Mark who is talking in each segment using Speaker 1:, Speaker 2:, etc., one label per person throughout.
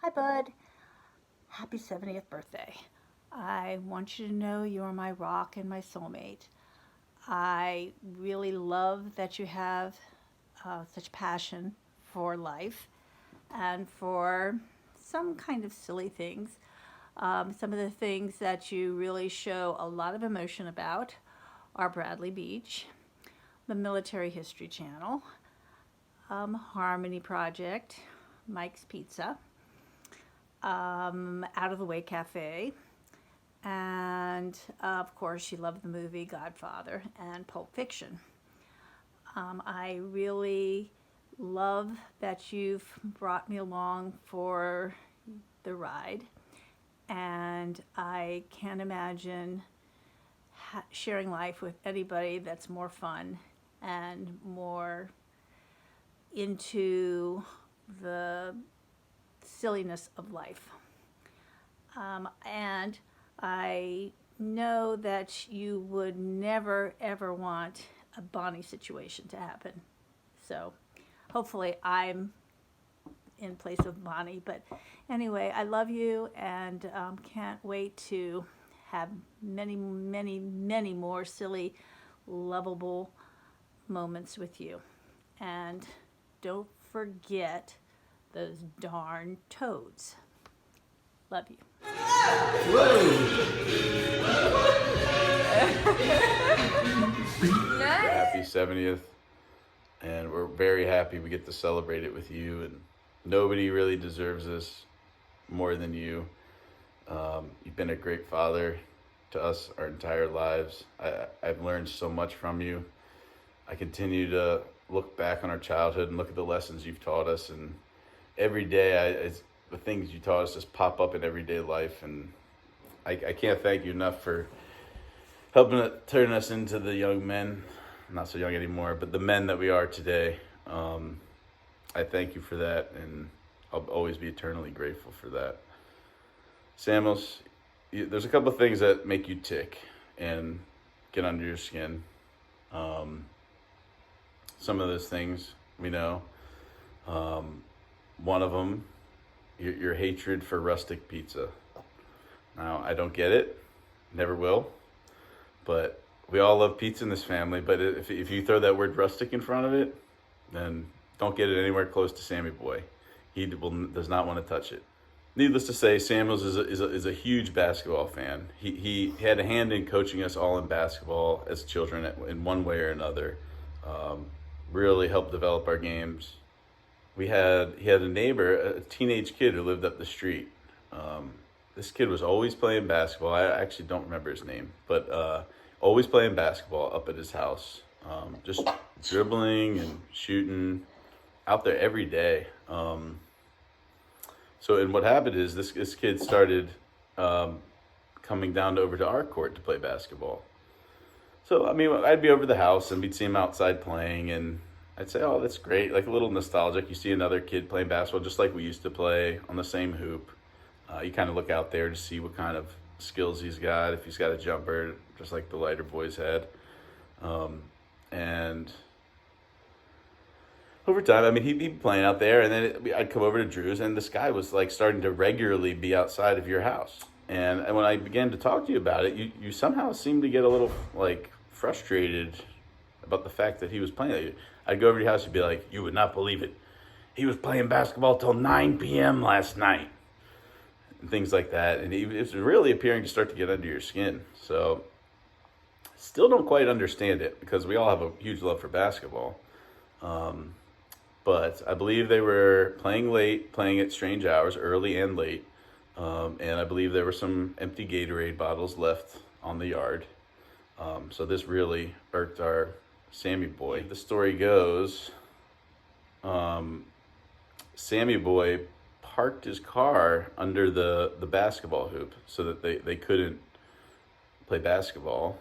Speaker 1: Hi, bud. Happy 70th birthday. I want you to know you're my rock and my soulmate. I really love that you have such passion for life and for some kind of silly things. Some of the things that you really show a lot of emotion about are Bradley Beach, the Military History Channel, Harmony Project, Mike's Pizza, Out of the Way Cafe, and of course, you love the movie Godfather and Pulp Fiction. I really love that you've brought me along for the ride, and I can't imagine sharing life with anybody that's more fun and more into the silliness of life. And I know that you would never ever want a Bonnie situation to happen. So hopefully I'm in place of Bonnie. But anyway, I love you and can't wait to have many, many, many more silly, lovable moments with you. And don't forget those darn toads. Love you.
Speaker 2: Happy 70th, and we're very happy we get to celebrate it with you. And nobody really deserves this more than you. You've been a great father to us our entire lives. I've learned so much from you. I continue to look back on our childhood and look at the lessons you've taught us, and every day the things you taught us just pop up in everyday life, and I can't thank you enough for helping it turn us into the young men, not so young anymore, but the men that we are today. I thank you for that, and I'll always be eternally grateful for that. Samuels, there's a couple of things that make you tick and get under your skin. Some of those things we know. One of them, your hatred for rustic pizza. Now, I don't get it, never will, but we all love pizza in this family. But if you throw that word rustic in front of it, then don't get it anywhere close to Sammy Boy. Does not want to touch it. Needless to say, Samuels is a huge basketball fan. He had a hand in coaching us all in basketball as children in one way or another. Really helped develop our games. He had a neighbor, a teenage kid who lived up the street. This kid was always playing basketball. I actually don't remember his name, but always playing basketball up at his house. Just dribbling and shooting out there every day. And what happened is this kid started coming down over to our court to play basketball. So, I mean, I'd be over the house and we'd see him outside playing, and I'd say, oh, that's great. Like a little nostalgic. You see another kid playing basketball just like we used to play on the same hoop. You kind of look out there to see what kind of skills he's got, if he's got a jumper, just like the lighter boys had. And over time, I mean, he'd be playing out there, and then I'd come over to Drew's, and this guy was like starting to regularly be outside of your house. And when I began to talk to you about it, you somehow seemed to get a little like frustrated about the fact that he was playing. I'd go over to your house and be like, you would not believe it. He was playing basketball till 9 p.m. last night. And things like that. And it was really appearing to start to get under your skin. So still don't quite understand it because we all have a huge love for basketball. But I believe they were playing late, playing at strange hours, early and late. And I believe there were some empty Gatorade bottles left on the yard. So this really irked our Sammy Boy. The story goes, Sammy Boy parked his car under the basketball hoop so that they couldn't play basketball.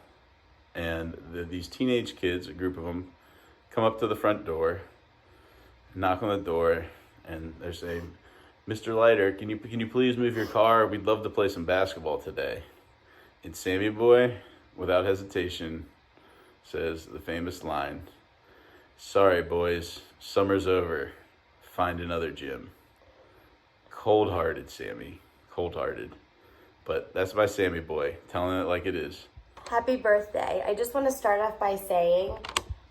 Speaker 2: And these teenage kids, a group of them, come up to the front door, knock on the door, and they're saying, Mr. Leiter, can you please move your car? We'd love to play some basketball today. And Sammy Boy, without hesitation, says the famous line, sorry, boys, summer's over. Find another gym. Cold-hearted, Sammy. Cold-hearted. But that's my Sammy boy, telling it like it is.
Speaker 3: Happy birthday. I just want to start off by saying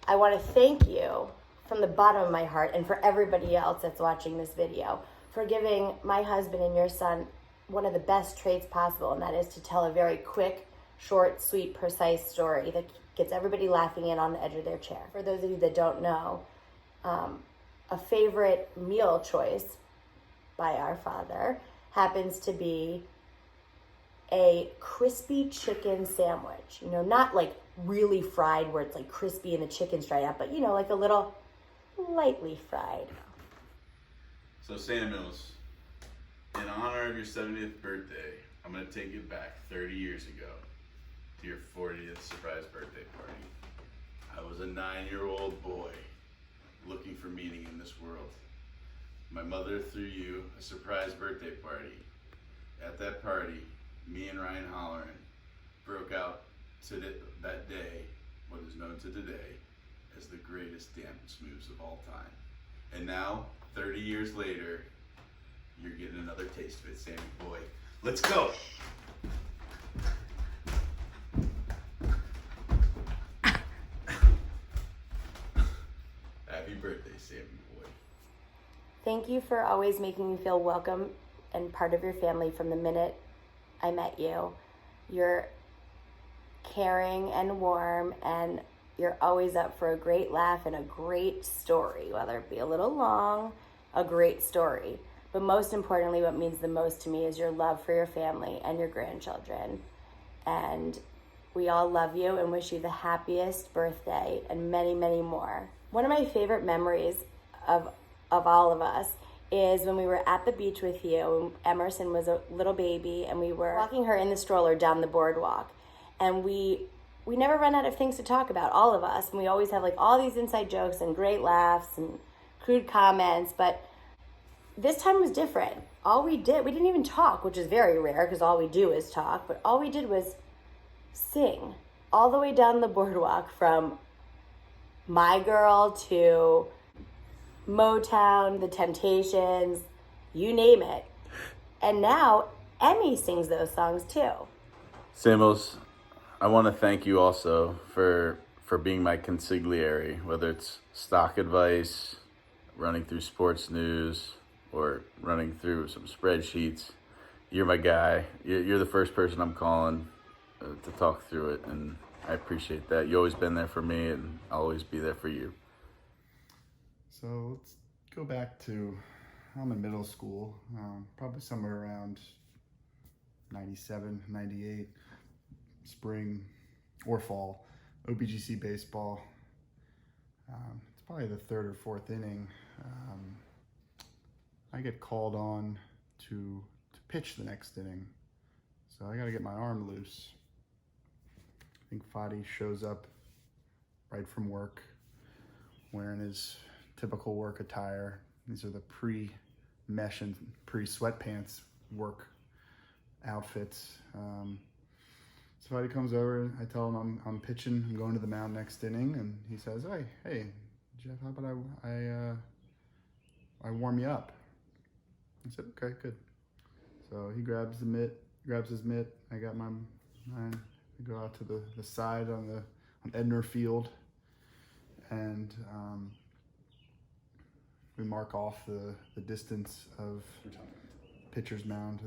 Speaker 3: I want to thank you from the bottom of my heart and for everybody else that's watching this video for giving my husband and your son one of the best traits possible, and that is to tell a very quick, short, sweet, precise story that gets everybody laughing in on the edge of their chair. For those of you that don't know, a favorite meal choice by our father happens to be a crispy chicken sandwich. You know, not like really fried where it's like crispy and the chicken's dried out, but you know, like a little lightly fried.
Speaker 2: So Samuels, in honor of your 70th birthday, I'm going to take you back 30 years ago to your 40th surprise birthday party. I was a 9-year-old boy looking for meaning in this world. My mother threw you a surprise birthday party. At that party, me and Ryan Holleran broke out to that day, what is known to today as the greatest dance moves of all time. And now, 30 years later, you're getting another taste of it, Sammy boy. Let's go! Happy birthday, Sammy boy.
Speaker 3: Thank you for always making me feel welcome and part of your family from the minute I met you. You're caring and warm, and you're always up for a great laugh and a great story, whether it be a little long, a great story. But most importantly, what means the most to me is your love for your family and your grandchildren. And we all love you and wish you the happiest birthday and many, many more. One of my favorite memories of all of us is when we were at the beach with you. Emerson was a little baby, and we were walking her in the stroller down the boardwalk. And we never run out of things to talk about, all of us. And we always have like all these inside jokes and great laughs and crude comments. But this time was different. We didn't even talk, which is very rare because all we do is talk. But all we did was sing all the way down the boardwalk, from My Girl to Motown, The Temptations, you name it. And now Emmy sings those songs too.
Speaker 2: Samuels, I want to thank you also for being my consigliere, whether it's stock advice, running through sports news, or running through some spreadsheets. You're my guy. You're the first person I'm calling to talk through it, and I appreciate that. You've always been there for me, and I'll always be there for you.
Speaker 4: So let's go back to, I'm in middle school, probably somewhere around 97, 98, spring or fall, OBGC baseball. It's probably the third or fourth inning. I get called on to pitch the next inning. So I got to get my arm loose. I think Fadi shows up right from work wearing his typical work attire. These are the pre-mesh and pre-sweatpants work outfits. So Fadi comes over, I tell him I'm pitching, I'm going to the mound next inning, and he says, hey, Jeff, how about I warm you up? I said, okay, good. So he grabs his mitt. I got mine. I go out to the side on Edner Field, and we mark off the distance of pitcher's mound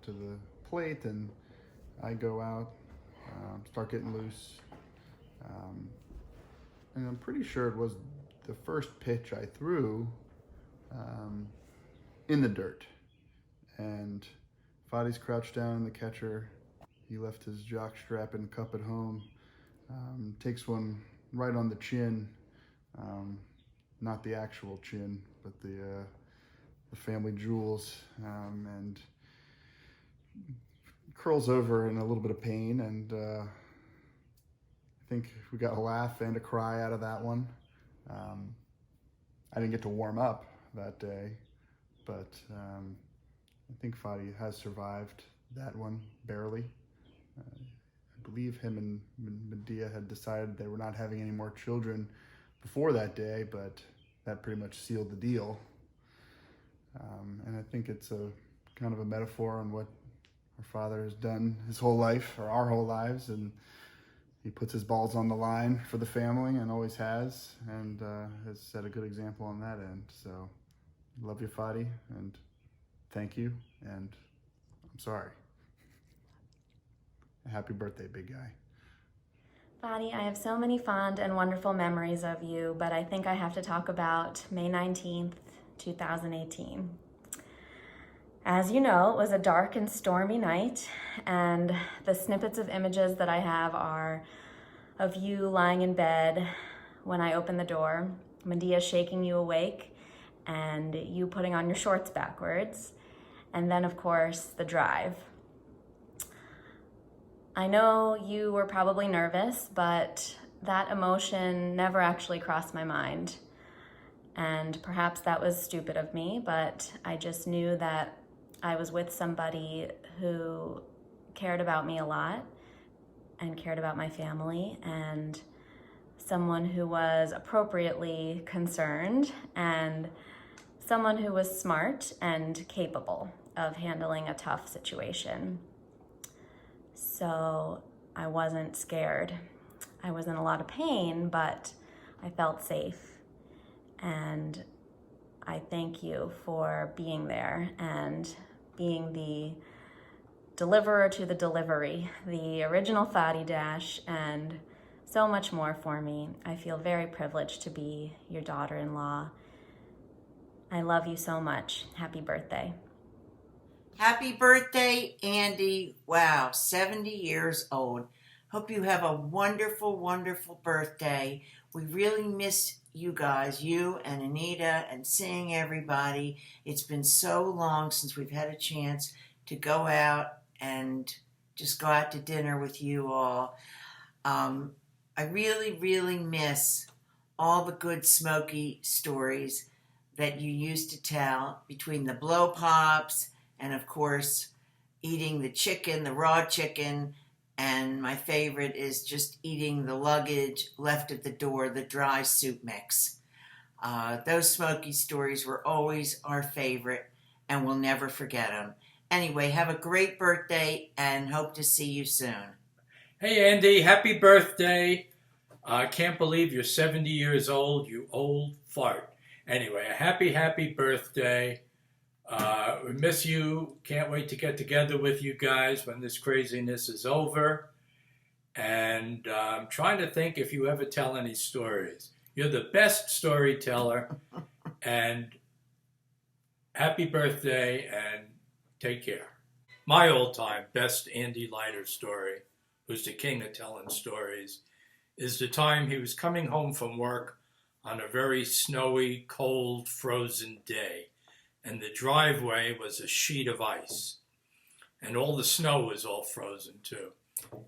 Speaker 4: to the plate, and I go out, start getting loose, and I'm pretty sure it was the first pitch I threw in the dirt, and Fadi's crouched down in the catcher. He left his jock strap and cup at home. Takes one right on the chin, not the actual chin, but the family jewels, and curls over in a little bit of pain. And I think we got a laugh and a cry out of that one. I didn't get to warm up that day, but I think Fadi has survived that one barely. I believe him and Medea had decided they were not having any more children before that day, but that pretty much sealed the deal. And I think it's a kind of a metaphor on what our father has done his whole life, or our whole lives, and he puts his balls on the line for the family and always has, and has set a good example on that end. So, love you, Fadi, and thank you, and I'm sorry. Happy birthday, big guy.
Speaker 3: Fadi, I have so many fond and wonderful memories of you, but I think I have to talk about May 19th, 2018. As you know, it was a dark and stormy night, and the snippets of images that I have are of you lying in bed when I opened the door, Medea shaking you awake, and you putting on your shorts backwards, and then, of course, the drive. I know you were probably nervous, but that emotion never actually crossed my mind. And perhaps that was stupid of me, but I just knew that I was with somebody who cared about me a lot and cared about my family, and someone who was appropriately concerned, and someone who was smart and capable of handling a tough situation. So I wasn't scared. I was in a lot of pain, but I felt safe. And I thank you for being there and being the deliverer to the delivery, the original Fadi Dash, and so much more for me. I feel very privileged to be your daughter-in-law. I love you so much. Happy birthday.
Speaker 5: Happy birthday, Andy. Wow, 70 years old. Hope you have a wonderful, wonderful birthday. We really miss you guys, you and Anita, and seeing everybody. It's been so long since we've had a chance to go out and just go out to dinner with you all. I really, really miss all the good smoky stories that you used to tell, between the blow pops and, of course, eating the chicken, the raw chicken, and my favorite is just eating the luggage left at the door, the dry soup mix. Those smoky stories were always our favorite, and we'll never forget them. Anyway, have a great birthday, and hope to see you soon.
Speaker 6: Hey, Andy, happy birthday. I can't believe you're 70 years old, you old fart. Anyway, a happy birthday. We miss you. Can't wait to get together with you guys when this craziness is over. And I'm trying to think if you ever tell any stories. You're the best storyteller. And happy birthday and take care. My all-time best Andy Leiter story, who's the king of telling stories, is the time he was coming home from work on a very snowy, cold, frozen day. And the driveway was a sheet of ice. And all the snow was all frozen too.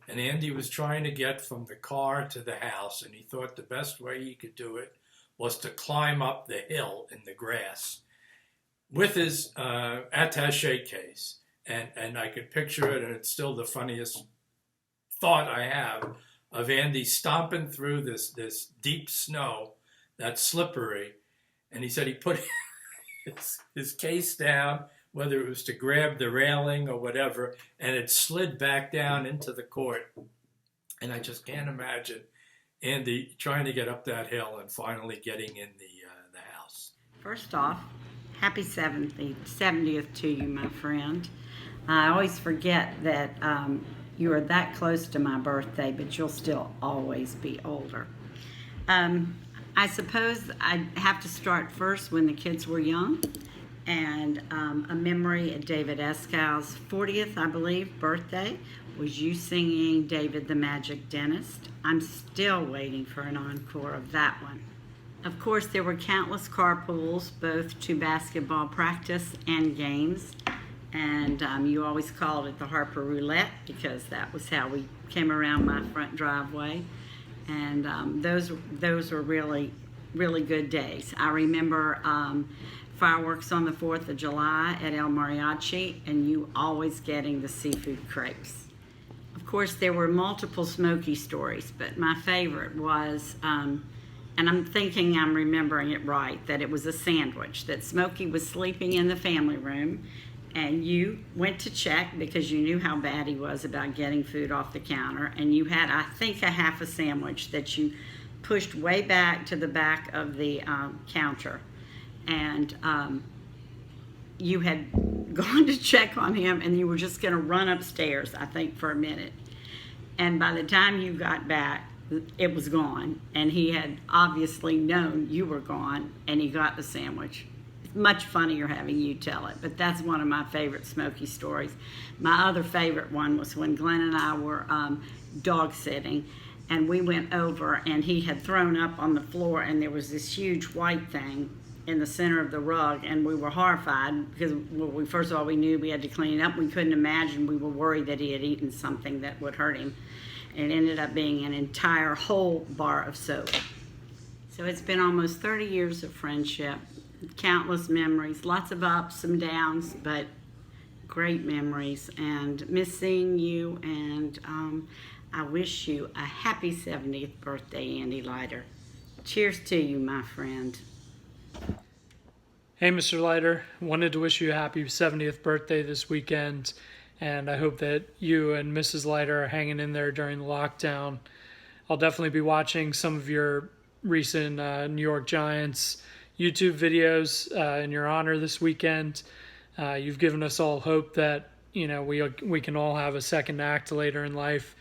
Speaker 6: And Andy was trying to get from the car to the house, and he thought the best way he could do it was to climb up the hill in the grass with his attaché case. And I could picture it, and it's still the funniest thought I have of Andy stomping through this deep snow that's slippery. And he said he put his case down, whether it was to grab the railing or whatever, and it slid back down into the court. And I just can't imagine Andy trying to get up that hill and finally getting in the house.
Speaker 7: First off, happy 70th to you, my friend. I always forget that you are that close to my birthday, but you'll still always be older. I suppose I have to start first when the kids were young, and a memory of David Eskow's 40th, I believe, birthday was you singing David the Magic Dentist. I'm still waiting for an encore of that one. Of course, there were countless carpools, both to basketball practice and games, and you always called it the Harper Roulette because that was how we came around my front driveway. And those were really, really good days. I remember fireworks on the 4th of July at El Mariachi, and you always getting the seafood crepes. Of course, there were multiple smoky stories, but my favorite was and I'm thinking I'm remembering it right, that it was a sandwich, that Smokey was sleeping in the family room, and you went to check because you knew how bad he was about getting food off the counter, and you had, I think, a half a sandwich that you pushed way back to the back of the counter, and you had gone to check on him, and you were just going to run upstairs, I think, for a minute. And by the time you got back, it was gone, and he had obviously known you were gone, and he got the sandwich. It's much funnier having you tell it, but that's one of my favorite Smokey stories. My other favorite one was when Glenn and I were dog sitting, and we went over, and he had thrown up on the floor, and there was this huge white thing in the center of the rug, and we were horrified because, well, first of all, we knew we had to clean it up. We couldn't imagine. We were worried that he had eaten something that would hurt him. And it ended up being an entire whole bar of soap. So it's been almost 30 years of friendship, countless memories, lots of ups and downs, but great memories, and miss seeing you, and I wish you a happy 70th birthday, Andy Leiter. Cheers to you, my friend.
Speaker 8: Hey, Mr. Leiter, wanted to wish you a happy 70th birthday this weekend, and I hope that you and Mrs. Leiter are hanging in there during the lockdown. I'll definitely be watching some of your recent New York Giants YouTube videos in your honor this weekend. You've given us all hope that, you know, we can all have a second act later in life,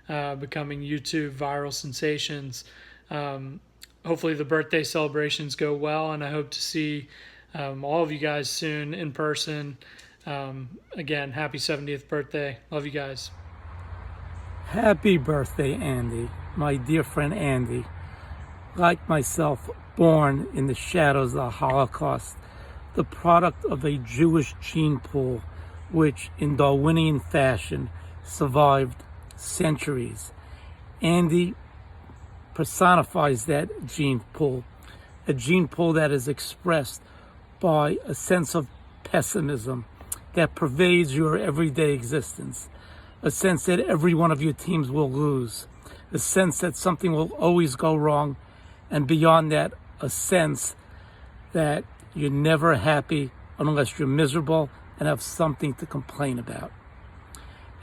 Speaker 8: becoming YouTube viral sensations. Hopefully the birthday celebrations go well, and I hope to see all of you guys soon in person. Again, happy 70th birthday. Love you guys.
Speaker 9: Happy birthday, Andy, my dear friend Andy. Like myself, born in the shadows of the Holocaust, the product of a Jewish gene pool which, in Darwinian fashion, survived centuries. Andy personifies that gene pool, a gene pool that is expressed by a sense of pessimism that pervades your everyday existence, a sense that every one of your teams will lose, a sense that something will always go wrong, and beyond that, a sense that you're never happy unless you're miserable and have something to complain about.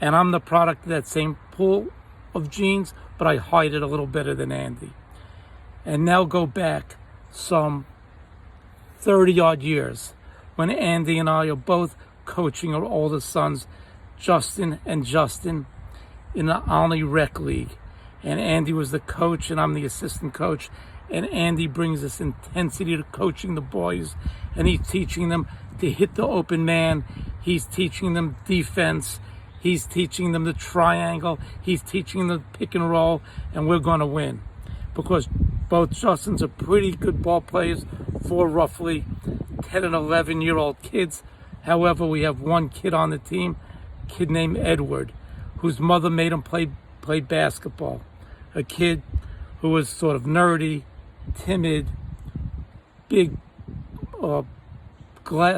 Speaker 9: And I'm the product of that same pool of genes, but I hide it a little better than Andy. And now go back some 30-odd years when Andy and I are both coaching our oldest sons, Justin and Justin, in the Olney Rec League. And Andy was the coach and I'm the assistant coach. And Andy brings this intensity to coaching the boys, and he's teaching them to hit the open man. He's teaching them defense. He's teaching them the triangle. He's teaching them the pick and roll, and we're going to win because both Justins are pretty good ball players for roughly 10 and 11-year-old kids. However, we have one kid on the team, a kid named Edward, whose mother made him play basketball. A kid who was sort of nerdy, timid, big,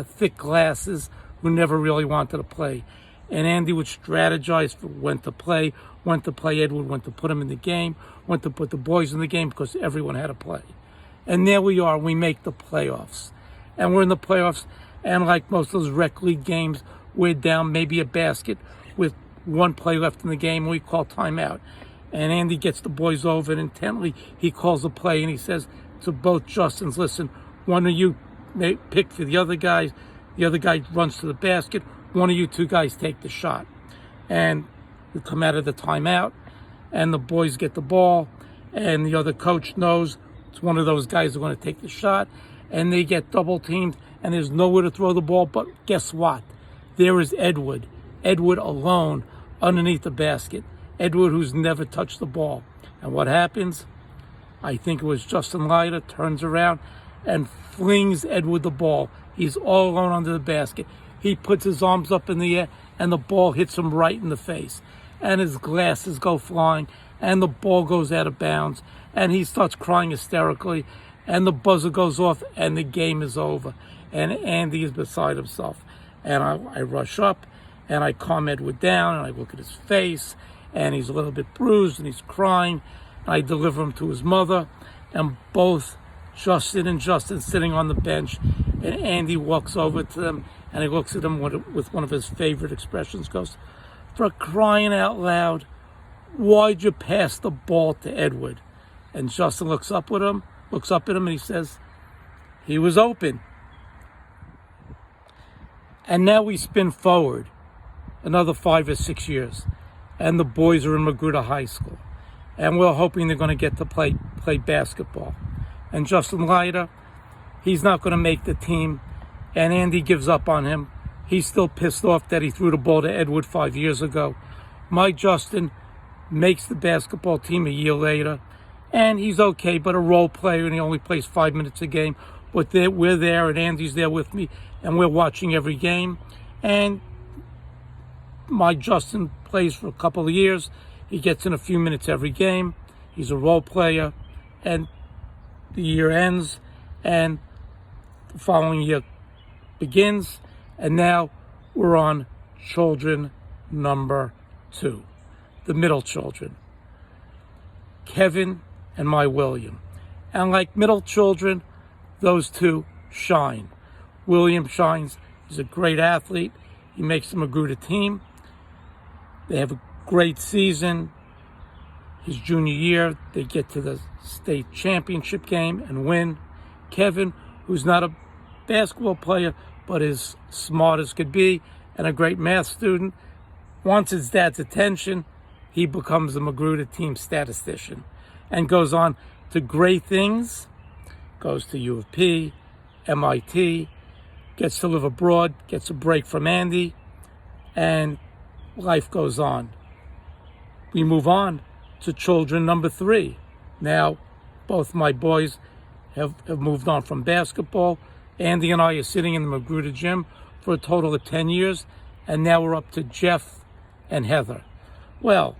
Speaker 9: thick glasses, who never really wanted to play. And Andy would strategize for when to play Edward, when to put him in the game, when to put the boys in the game, because everyone had to play. And there we are, we make the playoffs. And we're in the playoffs, and like most of those rec league games, we're down maybe a basket with one play left in the game, and we call timeout. And Andy gets the boys over, and intently he calls a play, and he says to both Justins, listen, one of you may pick for the other guy runs to the basket, one of you two guys take the shot. And we come out of the timeout, and the boys get the ball, and the other coach knows it's one of those guys who are going to take the shot, and they get double teamed, and there's nowhere to throw the ball, but guess what? There is Edward alone underneath the basket. Edward, who's never touched the ball. And what happens? I think it was Justin Leiter turns around and flings Edward the ball. He's all alone under the basket. He puts his arms up in the air, and the ball hits him right in the face. And his glasses go flying, and the ball goes out of bounds, and he starts crying hysterically, and the buzzer goes off, and the game is over. And Andy is beside himself. And I rush up, and I calm Edward down, and I look at his face, and he's a little bit bruised, and he's crying. And I deliver him to his mother, and both Justin and Justin sitting on the bench, and Andy walks over to them and he looks at them with one of his favorite expressions, goes, "For crying out loud, why'd you pass the ball to Edward?" And Justin looks up at him, and he says, "He was open." And now we spin forward another 5 or 6 years, and the boys are in Magruder High School, and we're hoping they're going to get to play basketball. And Justin Leiter, he's not going to make the team, and Andy gives up on him. He's still pissed off that he threw the ball to Edward 5 years ago. My Justin makes the basketball team a year later, and he's okay, but a role player, and he only plays 5 minutes a game. But we're there, and Andy's there with me, and we're watching every game. And my Justin plays for a couple of years. He gets in a few minutes every game. He's a role player, and the year ends, and the following year begins, and now we're on children number 2, the middle children, Kevin and my William. And like middle children, those two shine. William shines. He's a great athlete. He makes the Magruder team. They have a great season. His junior year, they get to the state championship game and win. Kevin, who's not a basketball player, but is smart as could be and a great math student, wants his dad's attention. He becomes the Magruder team statistician and goes on to great things, goes to U of P, MIT, gets to live abroad, gets a break from Andy, and life goes on. We move on to children number 3. Now, both my boys have moved on from basketball. Andy and I are sitting in the Magruder gym for a total of 10 years, and now we're up to Jeff and Heather. Well,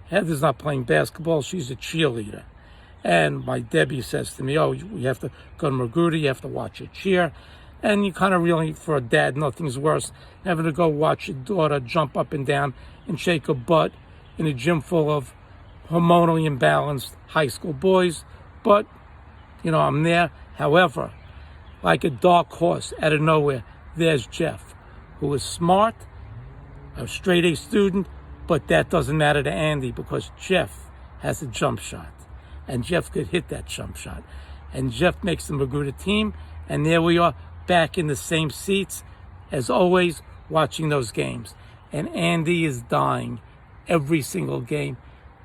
Speaker 9: Heather's not playing basketball, she's a cheerleader. And my Debbie says to me, "Oh, we have to go to Magruder, you have to watch a cheer." And you kind of really, for a dad, nothing's worse having to go watch your daughter jump up and down and shake her butt in a gym full of hormonally imbalanced high school boys. But, I'm there. However, like a dark horse out of nowhere, there's Jeff, who is smart, a straight A student, but that doesn't matter to Andy because Jeff has a jump shot. And Jeff could hit that jump shot. And Jeff makes the Magruder team, and there we are back in the same seats as always watching those games. And Andy is dying every single game,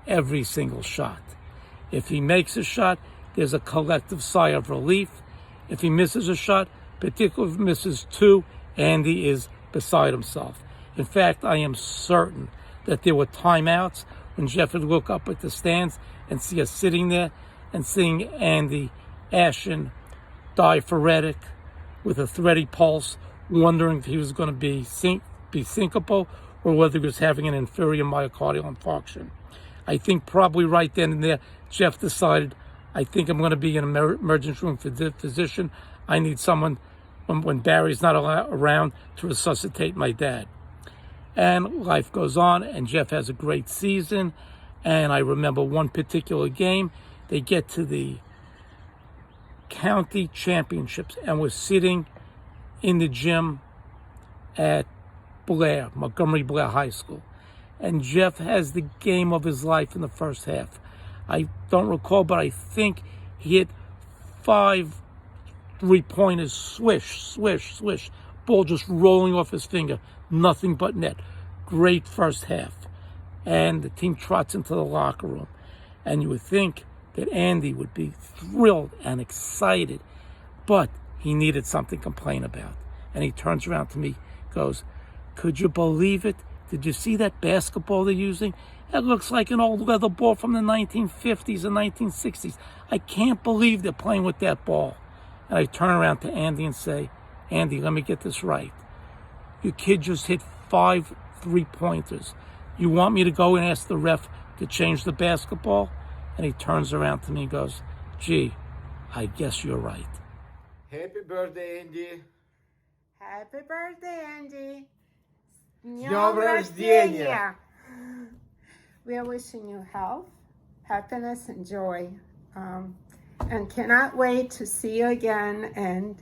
Speaker 9: every single shot. If he makes a shot, there's a collective sigh of relief. If he misses a shot, particularly if he misses 2, Andy is beside himself. In fact, I am certain that there were timeouts when Jeff would look up at the stands and see us sitting there and seeing Andy ashen, diaphoretic, with a thready pulse, wondering if he was going to be syncopal or whether he was having an inferior myocardial infarction. I think probably right then and there, Jeff decided, I think I'm going to be an emergency room physician. I need someone, when Barry's not around, to resuscitate my dad. And life goes on, and Jeff has a great season. And I remember one particular game, they get to the county championships, and we're sitting in the gym at Montgomery Blair High School. And Jeff has the game of his life in the first half. I don't recall, but I think he hit 5 3-pointers, swish, swish, swish. Ball just rolling off his finger, nothing but net. Great first half. And the team trots into the locker room. And you would think that Andy would be thrilled and excited, but he needed something to complain about. And he turns around to me, goes, "Could you believe it? Did you see that basketball they're using? It looks like an old leather ball from the 1950s and 1960s. I can't believe they're playing with that ball." And I turn around to Andy and say, "Andy, let me get this right. Your kid just hit 5 3-pointers. You want me to go and ask the ref to change the basketball?" And he turns around to me and goes, "Gee, I guess you're right."
Speaker 10: Happy birthday, Andy.
Speaker 11: Happy birthday, Andy. С
Speaker 10: днем рождения.
Speaker 11: We are wishing you health, happiness, and joy. and cannot wait to see you again and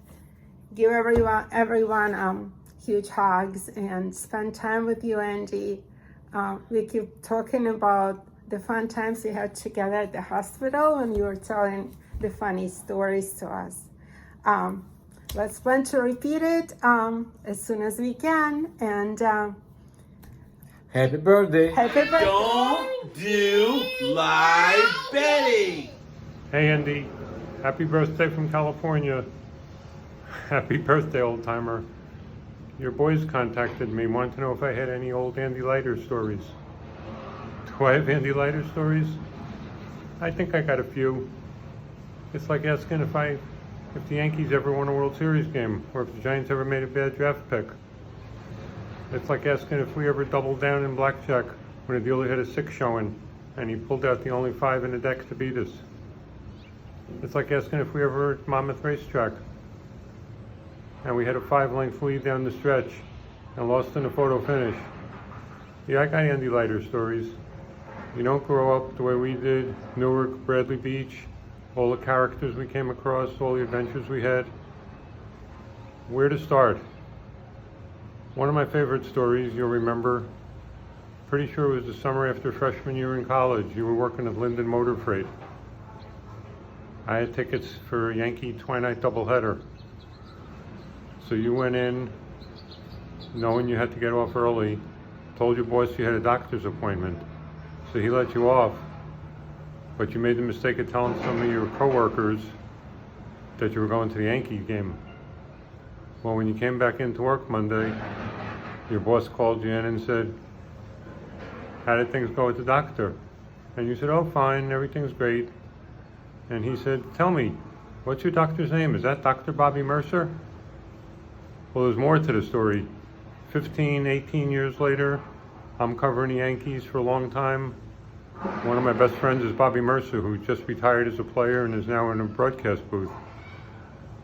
Speaker 11: give everyone huge hugs and spend time with you, Andy. We keep talking about the fun times we had together at the hospital, and you were telling the funny stories to us. Let's plan to repeat it as soon as we can. And
Speaker 10: Happy birthday.
Speaker 11: happy birthday!
Speaker 10: Don't do live betting.
Speaker 12: Hey Andy, happy birthday from California. Happy birthday, old timer. Your boys contacted me, wanted to know if I had any old Andy Leiter stories. Do I have Andy Leiter stories? I think I got a few. It's like asking if the Yankees ever won a World Series game, or if the Giants ever made a bad draft pick. It's like asking if we ever doubled down in blackjack when a dealer had a 6 showing, and he pulled out the only 5 in the deck to beat us. It's like asking if we ever were at Monmouth Racetrack, and we had a 5-length lead down the stretch, and lost in the photo finish. Yeah, I got Andy Leiter stories. You don't grow up the way we did, Newark, Bradley Beach, all the characters we came across, all the adventures we had. Where to start? One of my favorite stories, you'll remember, pretty sure it was the summer after freshman year in college. You were working at Linden Motor Freight. I had tickets for a Yankee twilight doubleheader. So you went in knowing you had to get off early, told your boss you had a doctor's appointment. So he let you off, but you made the mistake of telling some of your coworkers that you were going to the Yankee game. Well, when you came back into work Monday, your boss called you in and said, how did things go with the doctor? And you said, oh, fine, everything's great. And he said, tell me, what's your doctor's name? Is that Dr. Bobby Mercer? Well, there's more to the story. 15, 18 years later, I'm covering the Yankees for a long time. One of my best friends is Bobby Mercer, who just retired as a player and is now in a broadcast booth.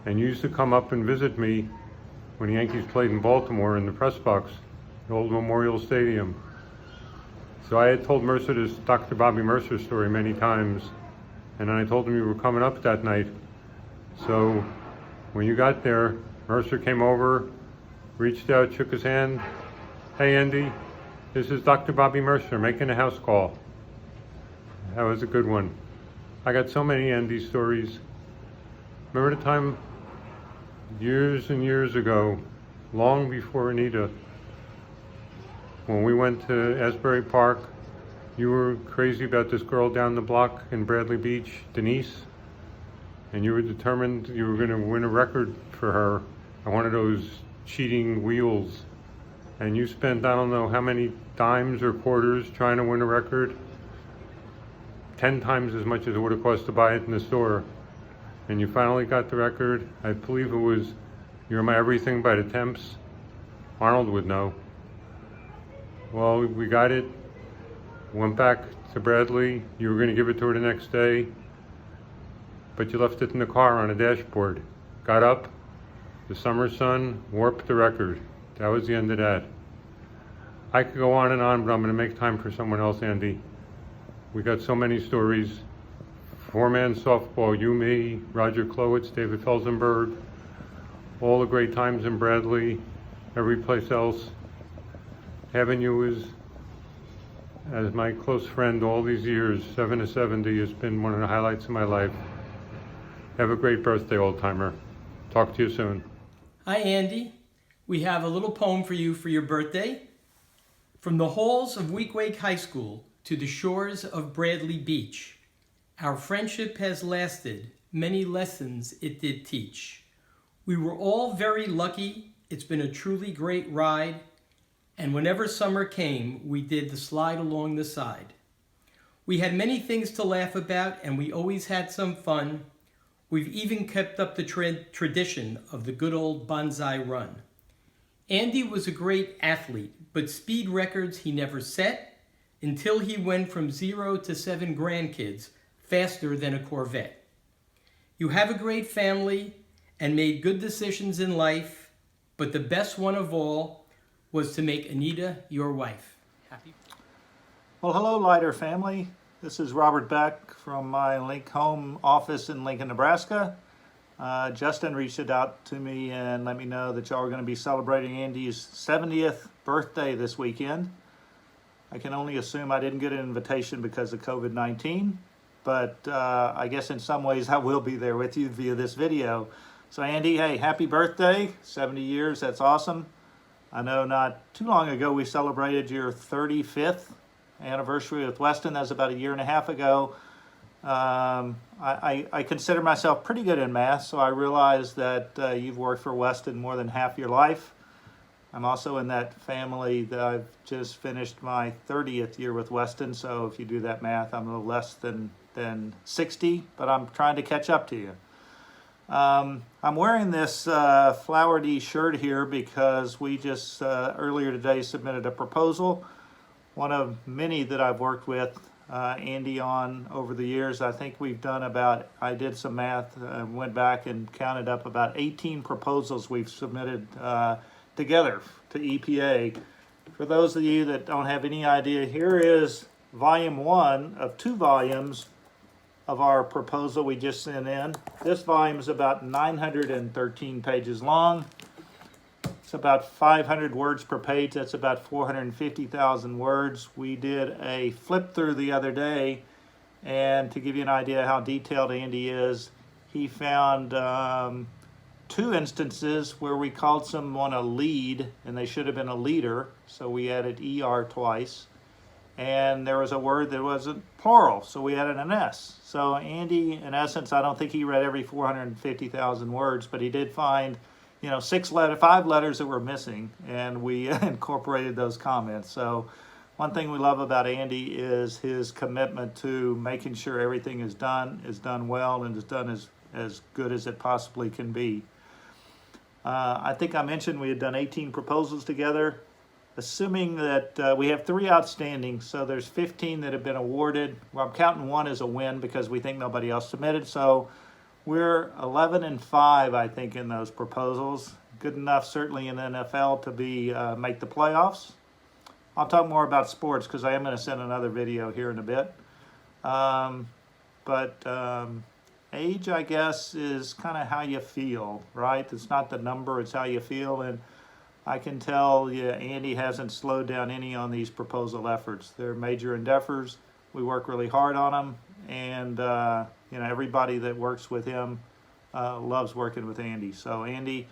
Speaker 12: And you used to come up and visit me when the Yankees played in Baltimore in the press box, the old Memorial Stadium. So I had told Mercer this Dr. Bobby Mercer story many times, and then I told him you were coming up that night. So when you got there, Mercer came over, reached out, shook his hand. Hey Andy, this is Dr. Bobby Mercer making a house call. That was a good one. I got so many Andy stories. Remember the time years and years ago, long before Anita, when we went to Asbury Park, you were crazy about this girl down the block in Bradley Beach, Denise, and you were determined you were going to win a record for her on one of those cheating wheels. And you spent, I don't know how many dimes or quarters trying to win a record, 10 times as much as it would have cost to buy it in the store. And you finally got the record. I believe it was You're My Everything by the Temps. Arnold would know. Well, we got it, went back to Bradley. You were going to give it to her the next day, but you left it in the car on a dashboard. Got up, the summer sun warped the record. That was the end of that. I could go on, but I'm going to make time for someone else, Andy. We got so many stories. 4-man softball, you, me, Roger Klowitz, David Felsenberg, all the great times in Bradley, every place else. Having you as my close friend all these years, 7 to 70, has been one of the highlights of my life. Have a great birthday, old timer. Talk to you soon.
Speaker 13: Hi, Andy. We have a little poem for you for your birthday. From the halls of Weequahic High School to the shores of Bradley Beach, our friendship has lasted, many lessons it did teach. We were all very lucky, it's been a truly great ride, and whenever summer came, we did the slide along the side. We had many things to laugh about, and we always had some fun. We've even kept up the tradition of the good old bonsai run. Andy was a great athlete, but speed records he never set until he went from 0 to 7 grandkids faster than a Corvette. You have a great family and made good decisions in life, but the best one of all was to make Anita your wife. Happy.
Speaker 14: Well, hello, Leiter family. This is Robert Beck from my home office in Lincoln, Nebraska. Justin reached out to me and let me know that y'all are going to be celebrating Andy's 70th birthday this weekend. I can only assume I didn't get an invitation because of COVID-19, but I guess in some ways I will be there with you via this video. So Andy, hey, happy birthday, 70 years, that's awesome. I know not too long ago we celebrated your 35th anniversary with Weston. That was about a year and a half ago. I consider myself pretty good in math, so I realize that you've worked for Weston more than half your life. I'm also in that family that I've just finished my 30th year with Weston, so if you do that math, I'm a little less than 60, but I'm trying to catch up to you. I'm wearing this Flowery shirt here because we just earlier today submitted a proposal, one of many that I've worked with Andy on over the years. I think we've done about, I did some math, went back and counted up about 18 proposals we've submitted together to EPA. For those of you that don't have any idea, here is volume 1 of 2 volumes of our proposal we just sent in. This volume is about 913 pages long. It's about 500 words per page. That's about 450,000 words. We did a flip through the other day, and to give you an idea how detailed Andy is, he found 2 instances where we called someone a lead, and they should have been a leader, so we added ER twice. And there was a word that wasn't plural, so we added an S. So Andy, in essence, I don't think he read every 450,000 words, but he did find 5 letters that were missing, and we incorporated those comments. So one thing we love about Andy is his commitment to making sure everything is done well, and is done as good as it possibly can be. I think I mentioned we had done 18 proposals together. Assuming that we have 3 outstanding, so there's 15 that have been awarded. Well, I'm counting 1 as a win because we think nobody else submitted. So we're 11-5, I think, in those proposals. Good enough, certainly in the NFL, to be make the playoffs. I'll talk more about sports because I am going to send another video here in a bit. Age, I guess, is kind of how you feel, right? It's not the number, it's how you feel. And I can tell you, Andy hasn't slowed down any on these proposal efforts. They're major endeavors. We work really hard on them, and everybody that works with him loves working with Andy. So Andy,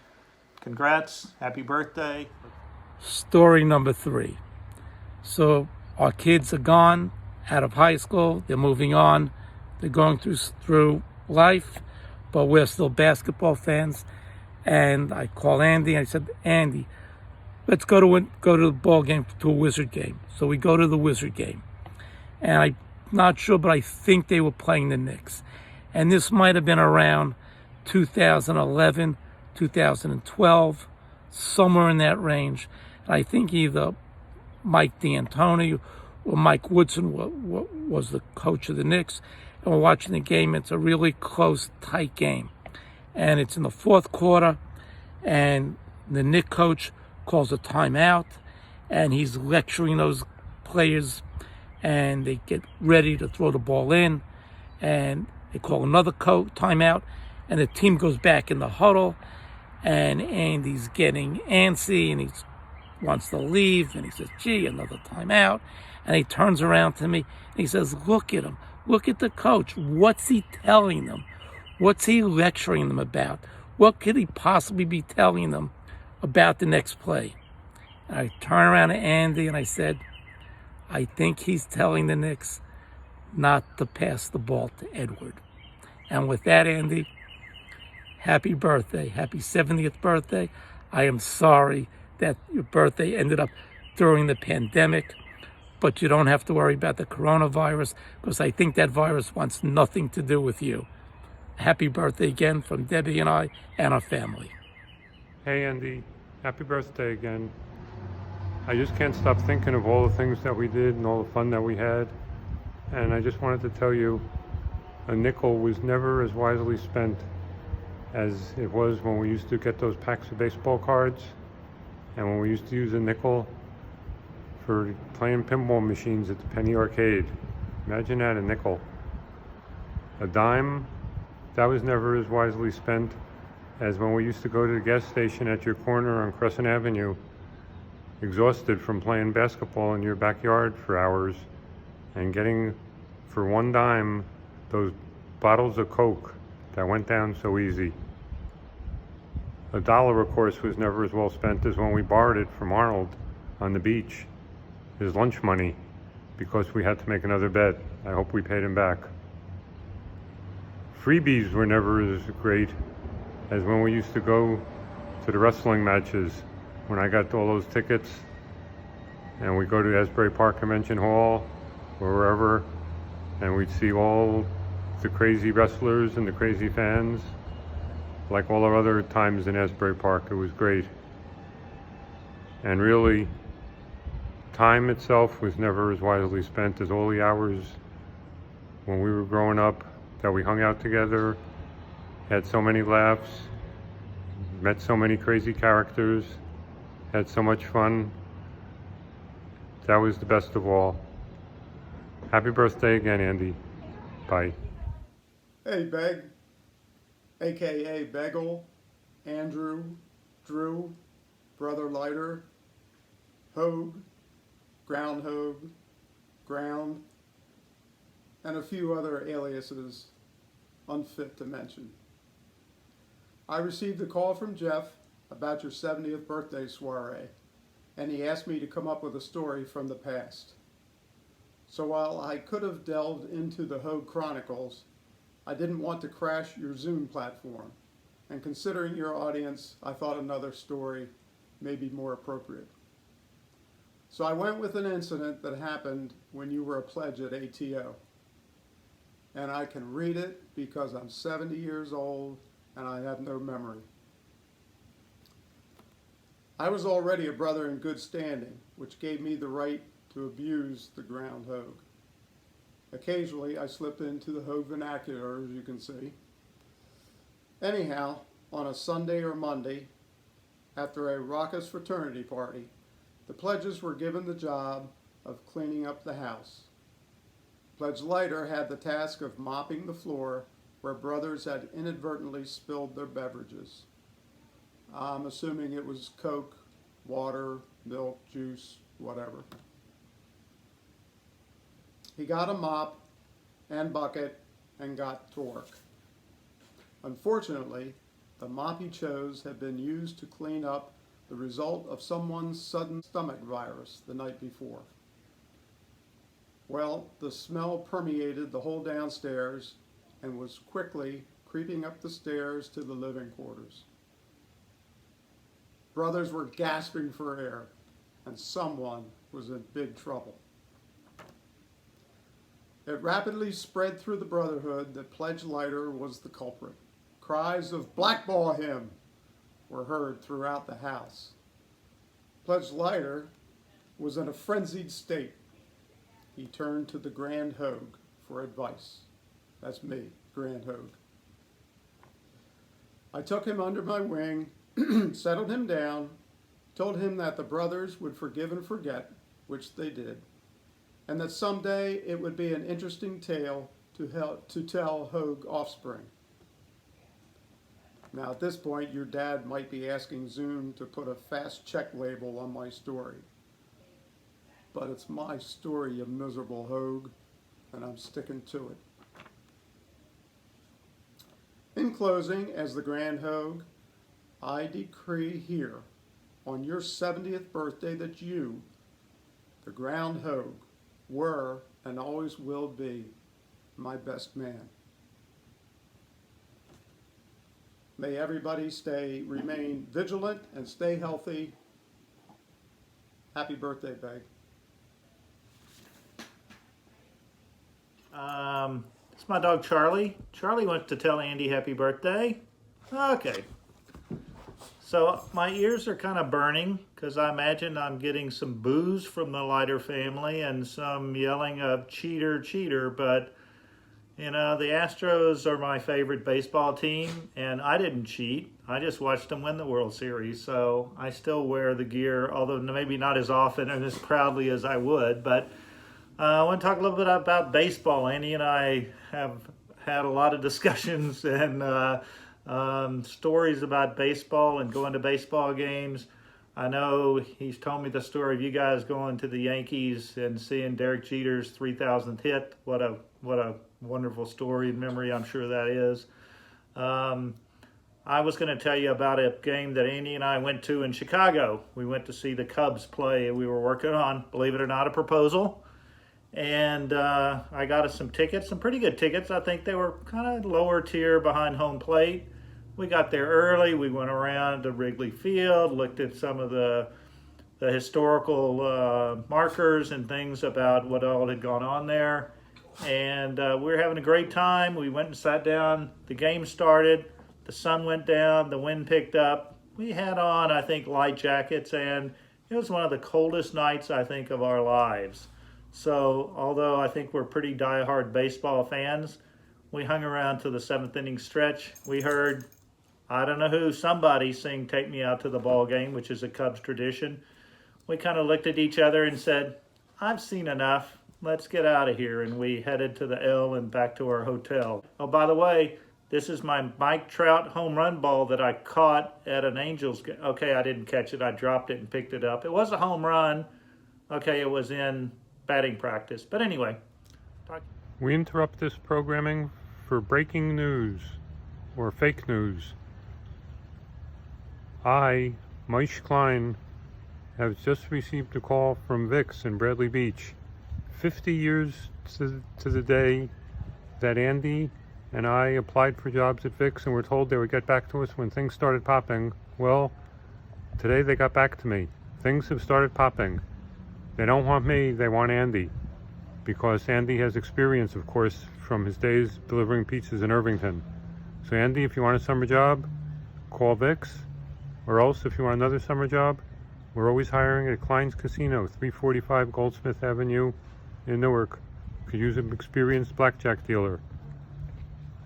Speaker 14: congrats, happy birthday.
Speaker 9: Story number 3. So our kids are gone out of high school. They're moving on. They're going through life, but we're still basketball fans. And I call Andy. I said, Andy, let's go to the ball game, to a Wizard game. So we go to the Wizard game, and I'm not sure, but I think they were playing the Knicks. And this might have been around 2011, 2012, somewhere in that range. And I think either Mike D'Antoni or Mike Woodson was the coach of the Knicks. And we're watching the game. It's a really close, tight game. And it's in the 4th quarter, and the Knicks coach calls a timeout, and he's lecturing those players, and they get ready to throw the ball in, and they call another timeout, and the team goes back in the huddle, and Andy's getting antsy, and he wants to leave, and he says, gee, another timeout, and he turns around to me, and he says, look at him, look at the coach, what's he telling them? What's he lecturing them about? What could he possibly be telling them about the next play? And I turn around to Andy and I said, I think he's telling the Knicks not to pass the ball to Edward. And with that, Andy, happy birthday. Happy 70th birthday. I am sorry that your birthday ended up during the pandemic, but you don't have to worry about the coronavirus because I think that virus wants nothing to do with you. Happy birthday again from Debbie and I and our family.
Speaker 12: Hey Andy, happy birthday again. I just can't stop thinking of all the things that we did and all the fun that we had. And I just wanted to tell you, a nickel was never as wisely spent as it was when we used to get those packs of baseball cards, and when we used to use a nickel for playing pinball machines at the Penny Arcade. Imagine that, a nickel. A dime, that was never as wisely spent as when we used to go to the gas station at your corner on Crescent Avenue, exhausted from playing basketball in your backyard for hours, and getting for 1 dime those bottles of Coke that went down so easy. A dollar, of course, was never as well spent as when we borrowed it from Arnold on the beach, his lunch money, because we had to make another bet. I hope we paid him back. Freebies were never as great as when we used to go to the wrestling matches, when I got all those tickets, and we'd go to Asbury Park Convention Hall or wherever, and we'd see all the crazy wrestlers and the crazy fans. Like all our other times in Asbury Park, it was great. And really, time itself was never as wisely spent as all the hours when we were growing up that we hung out together, had so many laughs, met so many crazy characters, had so much fun. That was the best of all. Happy birthday again, Andy. Bye.
Speaker 4: Hey, Beg, aka Beggle, Andrew, Drew, Brother Lighter, Hogue, Groundhog, Ground, and a few other aliases unfit to mention. I received a call from Jeff about your 70th birthday soiree, and he asked me to come up with a story from the past. So while I could have delved into the Hogue Chronicles, I didn't want to crash your Zoom platform, and considering your audience, I thought another story may be more appropriate. So I went with an incident that happened when you were a pledge at ATO. And I can read it because I'm 70 years old and I have no memory. I was already a brother in good standing, which gave me the right to abuse the ground Hogue. Occasionally, I slipped into the Hogue vernacular, as you can see. Anyhow, on a Sunday or Monday, after a raucous fraternity party, the pledges were given the job of cleaning up the house. Pledge Lighter had the task of mopping the floor where brothers had inadvertently spilled their beverages. I'm assuming it was Coke, water, milk, juice, whatever. He got a mop and bucket and got to work. Unfortunately, the mop he chose had been used to clean up the result of someone's sudden stomach virus the night before. Well, the smell permeated the whole downstairs and was quickly creeping up the stairs to the living quarters. Brothers were gasping for air, and someone was in big trouble. It rapidly spread through the brotherhood that Pledge Lighter was the culprit. Cries of "Blackball him!" were heard throughout the house. Pledge Lighter was in a frenzied state. He turned to the Grand Hogue for advice. That's me, Grand Hogue. I took him under my wing, settled him down, told him that the brothers would forgive and forget, which they did, and that someday it would be an interesting tale to tell Hogue offspring. Now at this point, your dad might be asking Zoom to put a fast check label on my story. But it's my story, you miserable Hogue, and I'm sticking to it. In closing, as the Grand Hogue, I decree here on your 70th birthday that you, the Ground Hogue, were and always will be my best man. May everybody remain vigilant and stay healthy. Happy birthday, Beg.
Speaker 14: It's my dog Charlie. Charlie wants to tell Andy happy birthday. Okay. So my ears are kind of burning because I imagine I'm getting some boos from the Lighter family and some yelling of cheater, cheater. But, you know, the Astros are my favorite baseball team, and I didn't cheat. I just watched them win the World Series. So I still wear the gear, although maybe not as often and as proudly as I would. But I want to talk a little bit about baseball. Andy and I have had a lot of discussions and stories about baseball and going to baseball games. I know he's told me the story of you guys going to the Yankees and seeing Derek Jeter's 3,000th hit. What a wonderful story and memory I'm sure that is. Um, I was going to tell you about a game that Andy and I went to in Chicago. We went to see the Cubs play. We were working on, believe it or not, a proposal. And I got us some tickets, some pretty good tickets. I think they were kind of lower tier behind home plate. We got there early. We went around to Wrigley Field, looked at some of the historical markers and things about what all had gone on there. And we were having a great time. We went and sat down. The game started. The sun went down. The wind picked up. We had on, I think, light jackets, and it was one of the coldest nights, I think, of our lives. So, although I think we're pretty diehard baseball fans, we hung around to the seventh inning stretch. We heard, I don't know who, somebody sing "Take Me Out to the Ball Game," which is a Cubs tradition. We kind of looked at each other and said, I've seen enough. Let's get out of here. And we headed to the L and back to our hotel. Oh, by the way, this is my Mike Trout home run ball that I caught at an Angels game. Okay, I didn't catch it. I dropped it and picked it up. It was a home run. Okay, it was in batting practice. But anyway.
Speaker 12: We interrupt this programming for breaking news or fake news. I, Mike Klein, have just received a call from Vix in Bradley Beach. 50 years to the day that Andy and I applied for jobs at Vix and were told they would get back to us when things started popping. Well, today they got back to me. Things have started popping. They don't want me, they want Andy. Because Andy has experience, of course, from his days delivering pizzas in Irvington. So Andy, if you want a summer job, call Vix. Or else, if you want another summer job, we're always hiring at Klein's Casino, 345 Goldsmith Avenue in Newark. You could use an experienced blackjack dealer.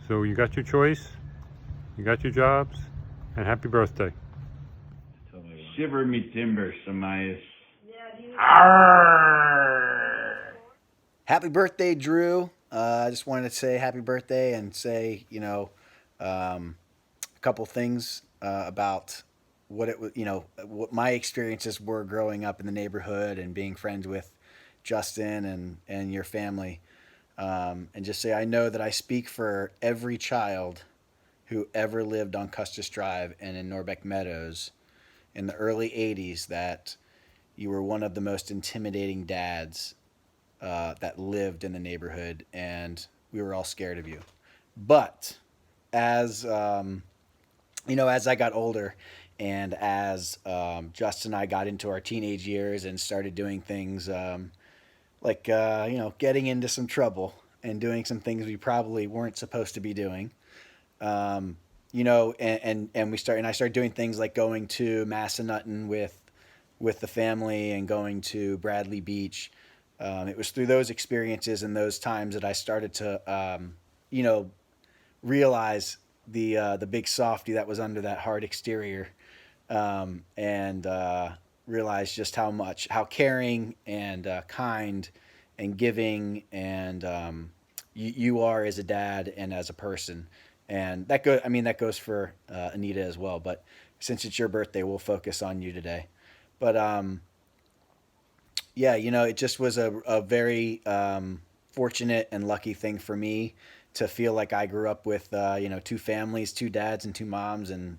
Speaker 12: So you got your choice, you got your jobs, and happy birthday.
Speaker 2: Shiver me timbers, Samias.
Speaker 15: Happy birthday, Drew. I just wanted to say happy birthday and say, a couple things about what it was, what my experiences were growing up in the neighborhood and being friends with Justin and your family. And just say, I know that I speak for every child who ever lived on Custis Drive and in Norbeck Meadows in the early 80s that you were one of the most intimidating dads that lived in the neighborhood, and we were all scared of you. But as as I got older, and as Justin and I got into our teenage years and started doing things like getting into some trouble and doing some things we probably weren't supposed to be doing, and I started doing things like going to Massanutten with the family and going to Bradley Beach. It was through those experiences and those times that I started to, realize the big softy that was under that hard exterior, and realize just how caring and kind and giving and you are as a dad and as a person. And that goes for Anita as well. But since it's your birthday, we'll focus on you today. But it just was a very fortunate and lucky thing for me to feel like I grew up with two families, two dads and two moms, and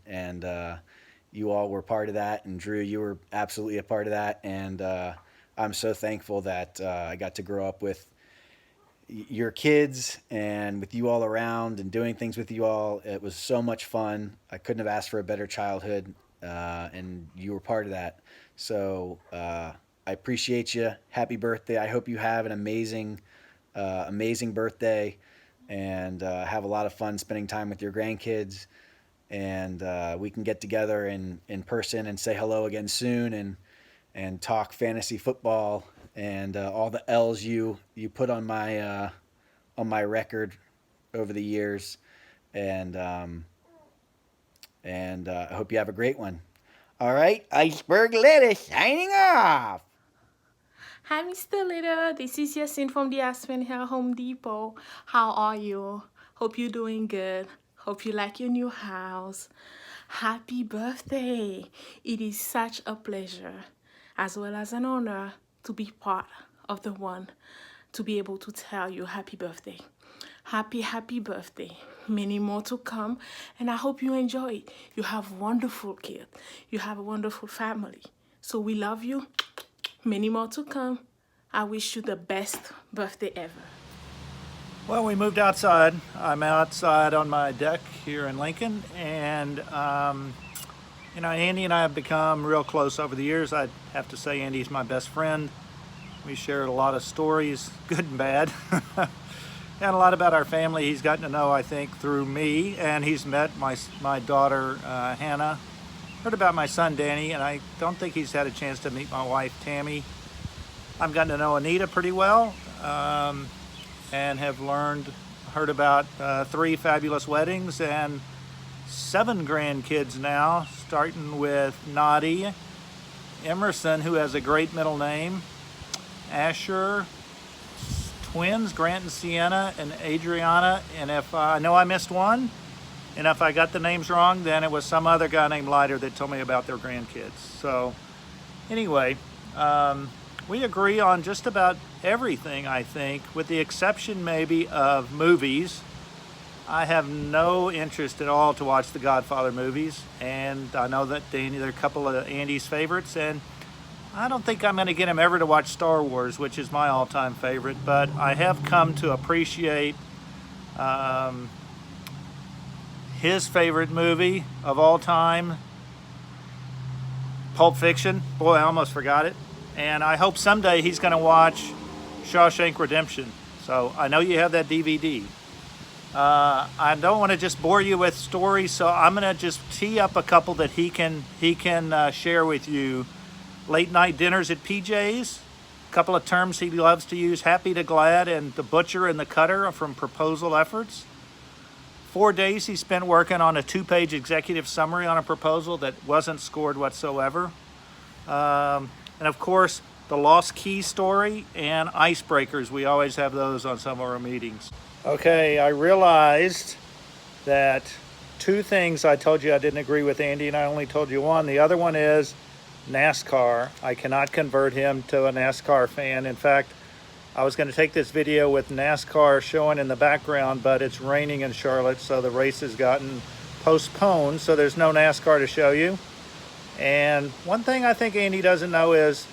Speaker 15: you all were part of that. And Drew, you were absolutely a part of that. And I'm so thankful that I got to grow up with your kids and with you all around and doing things with you all. It was so much fun. I couldn't have asked for a better childhood, and you were part of that. So I appreciate you. Happy birthday. I hope you have an amazing birthday and have a lot of fun spending time with your grandkids. And we can get together in person and say hello again soon and talk fantasy football and all the L's you put on my record over the years. And I hope you have a great one. All right, Iceberg Lettuce signing off.
Speaker 16: Hi, Mr. Little. This is Yasin from the Aspen Hill Home Depot. How are you? Hope you're doing good. Hope you like your new house. Happy birthday. It is such a pleasure, as well as an honor, to be part of the one to be able to tell you happy birthday. Happy birthday. Many more to come, and I hope you enjoy it. You have wonderful kids. You have a wonderful family. So we love you. Many more to come. I wish you the best birthday ever.
Speaker 14: Well, we moved outside. I'm outside on my deck here in Lincoln, and Andy and I have become real close over the years. I'd have to say Andy's my best friend. We shared a lot of stories, good and bad, and a lot about our family he's gotten to know, I think, through me, and he's met my daughter, Hannah, heard about my son, Danny, and I don't think he's had a chance to meet my wife, Tammy. I've gotten to know Anita pretty well, and have heard about 3 fabulous weddings and 7 grandkids now, starting with Noddy, Emerson, who has a great middle name, Asher, twins, Grant and Sienna, and Adriana. And if I know I missed one, and if I got the names wrong, then it was some other guy named Leiter that told me about their grandkids. So anyway, we agree on just about everything, I think, with the exception maybe of movies. I have no interest at all to watch the Godfather movies, and I know that they're a couple of Andy's favorites, and I don't think I'm going to get him ever to watch Star Wars, which is my all-time favorite, but I have come to appreciate his favorite movie of all time, Pulp Fiction. Boy, I almost forgot it. And I hope someday he's going to watch Shawshank Redemption. So I know you have that DVD. I don't want to just bore you with stories, so I'm going to just tee up a couple that he can share with you. Late night dinners at PJ's. A couple of terms he loves to use: happy to glad and the butcher and the cutter from Proposal Efforts. 4 days he spent working on a 2-page executive summary on a proposal that wasn't scored whatsoever. And of course, the Lost Key story and icebreakers. We always have those on some of our meetings. Okay, I realized that 2 things I told you I didn't agree with Andy, and I only told you one. The other one is NASCAR. I cannot convert him to a NASCAR fan. In fact, I was going to take this video with NASCAR showing in the background, but it's raining in Charlotte, so the race has gotten postponed, so there's no NASCAR to show you. And one thing I think Andy doesn't know is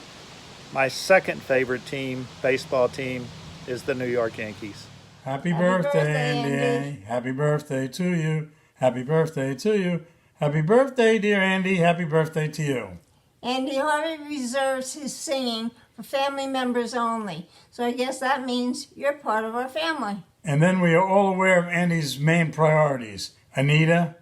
Speaker 14: my second favorite team, baseball team, is the New York Yankees.
Speaker 17: Happy birthday, Andy. Happy birthday to you. Happy birthday to you. Happy birthday, dear Andy. Happy birthday to you.
Speaker 18: Andy Harvey reserves his singing for family members only. So I guess that means you're part of our family.
Speaker 17: And then we are all aware of Andy's main priorities: Anita,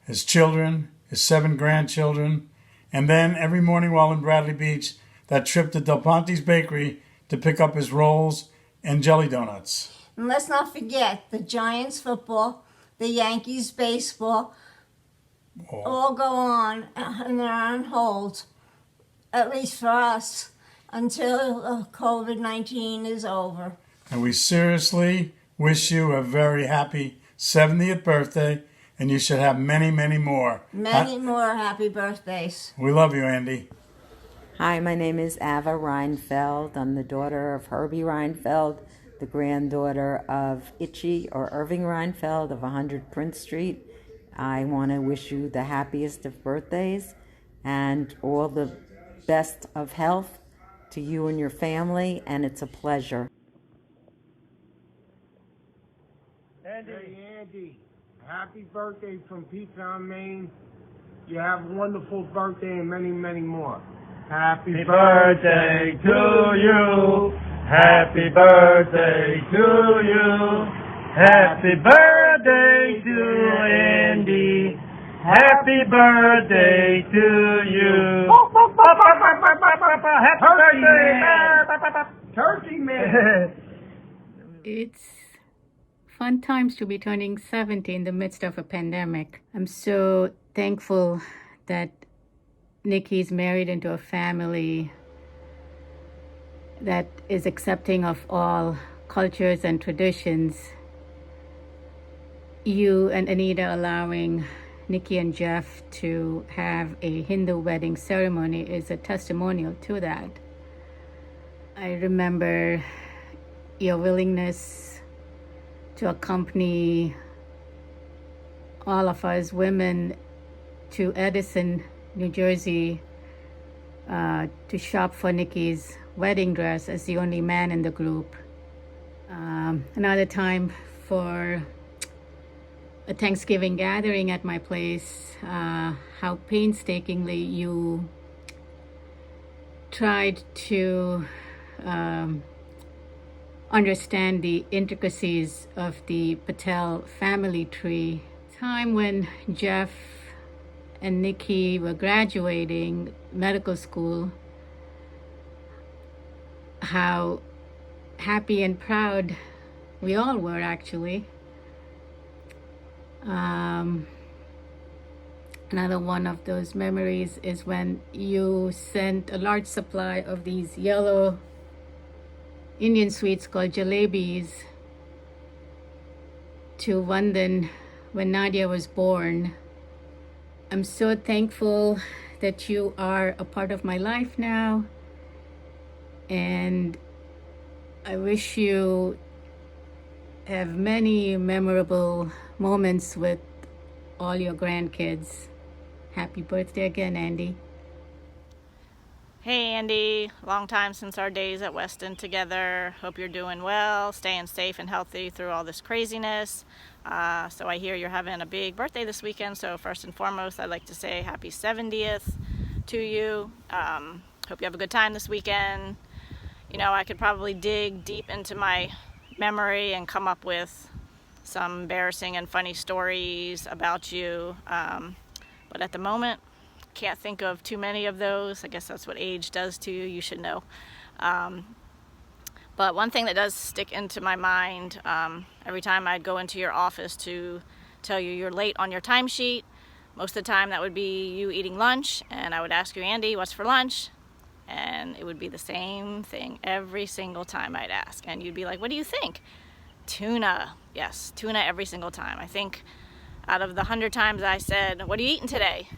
Speaker 17: his children, his 7 grandchildren, and then every morning while in Bradley Beach, that trip to Del Ponte's Bakery to pick up his rolls and jelly donuts.
Speaker 18: And let's not forget the Giants football, the Yankees baseball, all go on and they're on hold, at least for us, until COVID-19 is over.
Speaker 17: And we seriously wish you a very happy 70th birthday, and you should have many, many more.
Speaker 18: Many more happy birthdays.
Speaker 17: We love you, Andy.
Speaker 19: Hi, my name is Ava Reinfeld. I'm the daughter of Herbie Reinfeld, the granddaughter of Itchy or Irving Reinfeld of 100 Prince Street. I want to wish you the happiest of birthdays and all the best of health to you and your family, and it's a pleasure.
Speaker 20: Andy, happy birthday from Peatown, Maine. You have a wonderful birthday and many, many more. Happy birthday to you. Happy birthday to you. Happy birthday to Andy. Happy birthday to you. Happy birthday. Turkey man.
Speaker 21: It's fun times to be turning 70 in the midst of a pandemic. I'm so thankful that Nikki's married into a family that is accepting of all cultures and traditions. You and Anita allowing Nikki and Jeff to have a Hindu wedding ceremony is a testimonial to that. I remember your willingness to accompany all of us women to Edison, New Jersey, to shop for Nikki's wedding dress as the only man in the group. Another time for a Thanksgiving gathering at my place, how painstakingly you tried to understand the intricacies of the Patel family tree. Time when Jeff and Nikki were graduating medical school, how happy and proud we all were, actually. Another one of those memories is when you sent a large supply of these yellow Indian sweets called jalebis to London when Nadia was born. I'm so thankful that you are a part of my life now, and I wish you have many memorable moments with all your grandkids. Happy birthday again, Andy.
Speaker 1: Hey Andy, long time since our days at Weston together. Hope you're doing well, staying safe and healthy through all this craziness. So I hear you're having a big birthday this weekend, so first and foremost I'd like to say happy 70th to you. Hope you have a good time this weekend. You know, I could probably dig deep into my memory and come up with some embarrassing and funny stories about you, but at the moment can't think of too many of those. I guess that's what age does to you. You should know. But one thing that does stick into my mind, every time I'd go into your office to tell you you're late on your timesheet, most of the time that would be you eating lunch, and I would ask you, Andy, what's for lunch? And it would be the same thing every single time I'd ask. And you'd be like, what do you think? Tuna. Yes, tuna every single time. I think out of the 100 times I said, what are you eating today?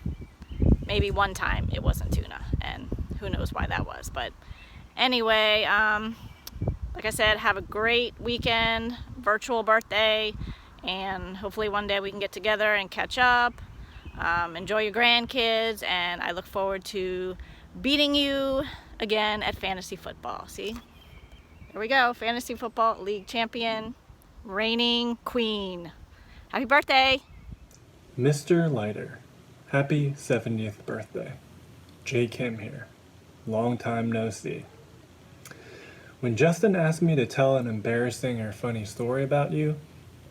Speaker 1: Maybe one time it wasn't tuna, and who knows why that was. But anyway, like I said, have a great weekend, virtual birthday, and hopefully one day we can get together and catch up. Enjoy your grandkids, and I look forward to beating you again at fantasy football. See? There we go, fantasy football league champion, reigning queen. Happy birthday!
Speaker 22: Mr. Leiter, happy 70th birthday. J. Kim here. Long time no see. When Justin asked me to tell an embarrassing or funny story about you,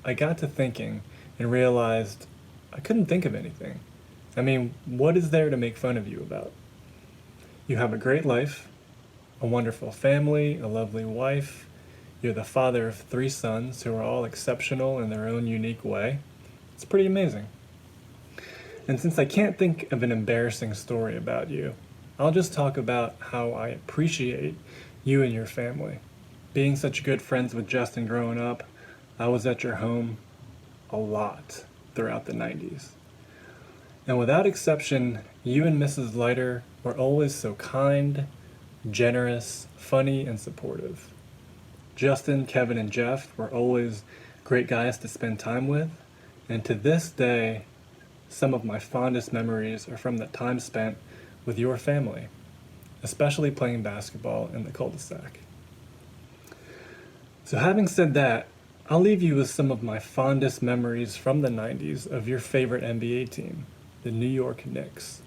Speaker 22: I got to thinking and realized I couldn't think of anything. I mean, what is there to make fun of you about? You have a great life, a wonderful family, a lovely wife. You're the father of 3 sons who are all exceptional in their own unique way. It's pretty amazing. And since I can't think of an embarrassing story about you, I'll just talk about how I appreciate you and your family. Being such good friends with Justin growing up, I was at your home a lot throughout the 90s. And without exception, you and Mrs. Leiter were always so kind, generous, funny, and supportive. Justin, Kevin, and Jeff were always great guys to spend time with, and to this day, some of my fondest memories are from the time spent with your family, especially playing basketball in the cul-de-sac. So having said that, I'll leave you with some of my fondest memories from the 90s of your favorite NBA team, the New York Knicks.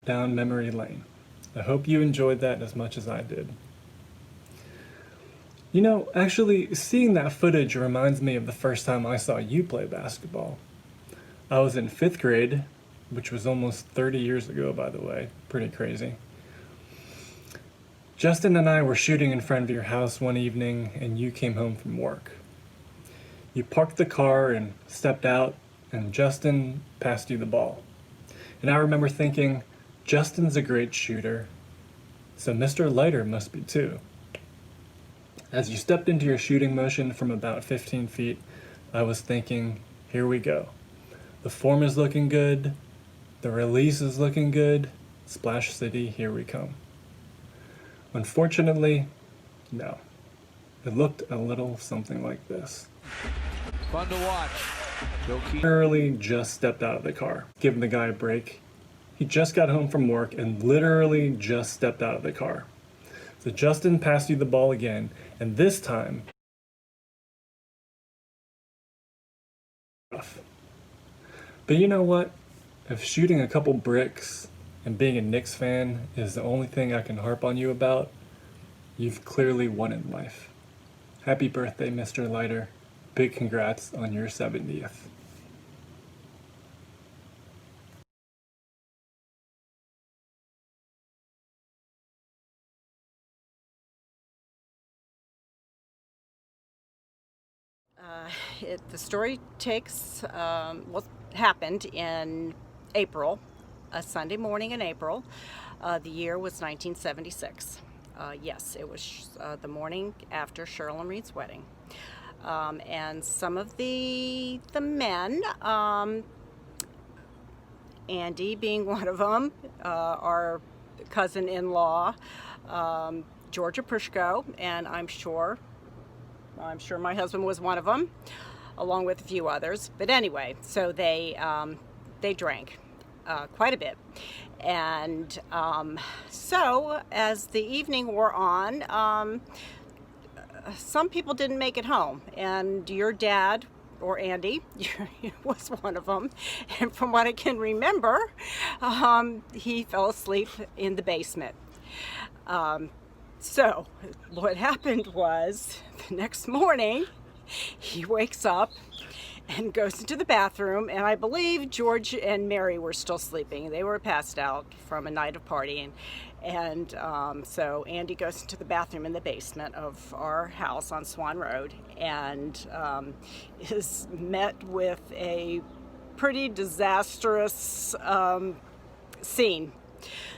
Speaker 22: down memory lane. I hope you enjoyed that as much as I did. You know, actually, seeing that footage reminds me of the first time I saw you play basketball. I was in 5th grade, which was almost 30 years ago, by the way. Pretty crazy. Justin and I were shooting in front of your house one evening, and you came home from work. You parked the car and stepped out, and Justin passed you the ball. And I remember thinking, Justin's a great shooter, so Mr. Leiter must be too. As you stepped into your shooting motion from about 15 feet, I was thinking, here we go. The form is looking good, the release is looking good, Splash City, here we come. Unfortunately, no. It looked a little something like this.
Speaker 10: Fun to watch.
Speaker 22: Literally just stepped out of the car, giving the guy a break. He just got home from work and literally just stepped out of the car. So Justin passed you the ball again, and this time, but you know what? If shooting a couple bricks and being a Knicks fan is the only thing I can harp on you about, you've clearly won in life. Happy birthday, Mr. Leiter. Big congrats on your 70th.
Speaker 3: The story happened in April, a Sunday morning in April. The year was 1976. Yes, it was the morning after Cheryl and Reed's wedding. And some of the men, Andy being one of them, our cousin-in-law, Georgia Prishko, and I'm sure my husband was one of them, along with a few others. But anyway, so they drank quite a bit. And so as the evening wore on, some people didn't make it home. And your dad, or Andy, was one of them. And from what I can remember, he fell asleep in the basement. So what happened was, the next morning, he wakes up and goes into the bathroom, and I believe George and Mary were still sleeping. They were passed out from a night of partying. And so Andy goes into the bathroom in the basement of our house on Swan Road and is met with a pretty disastrous scene.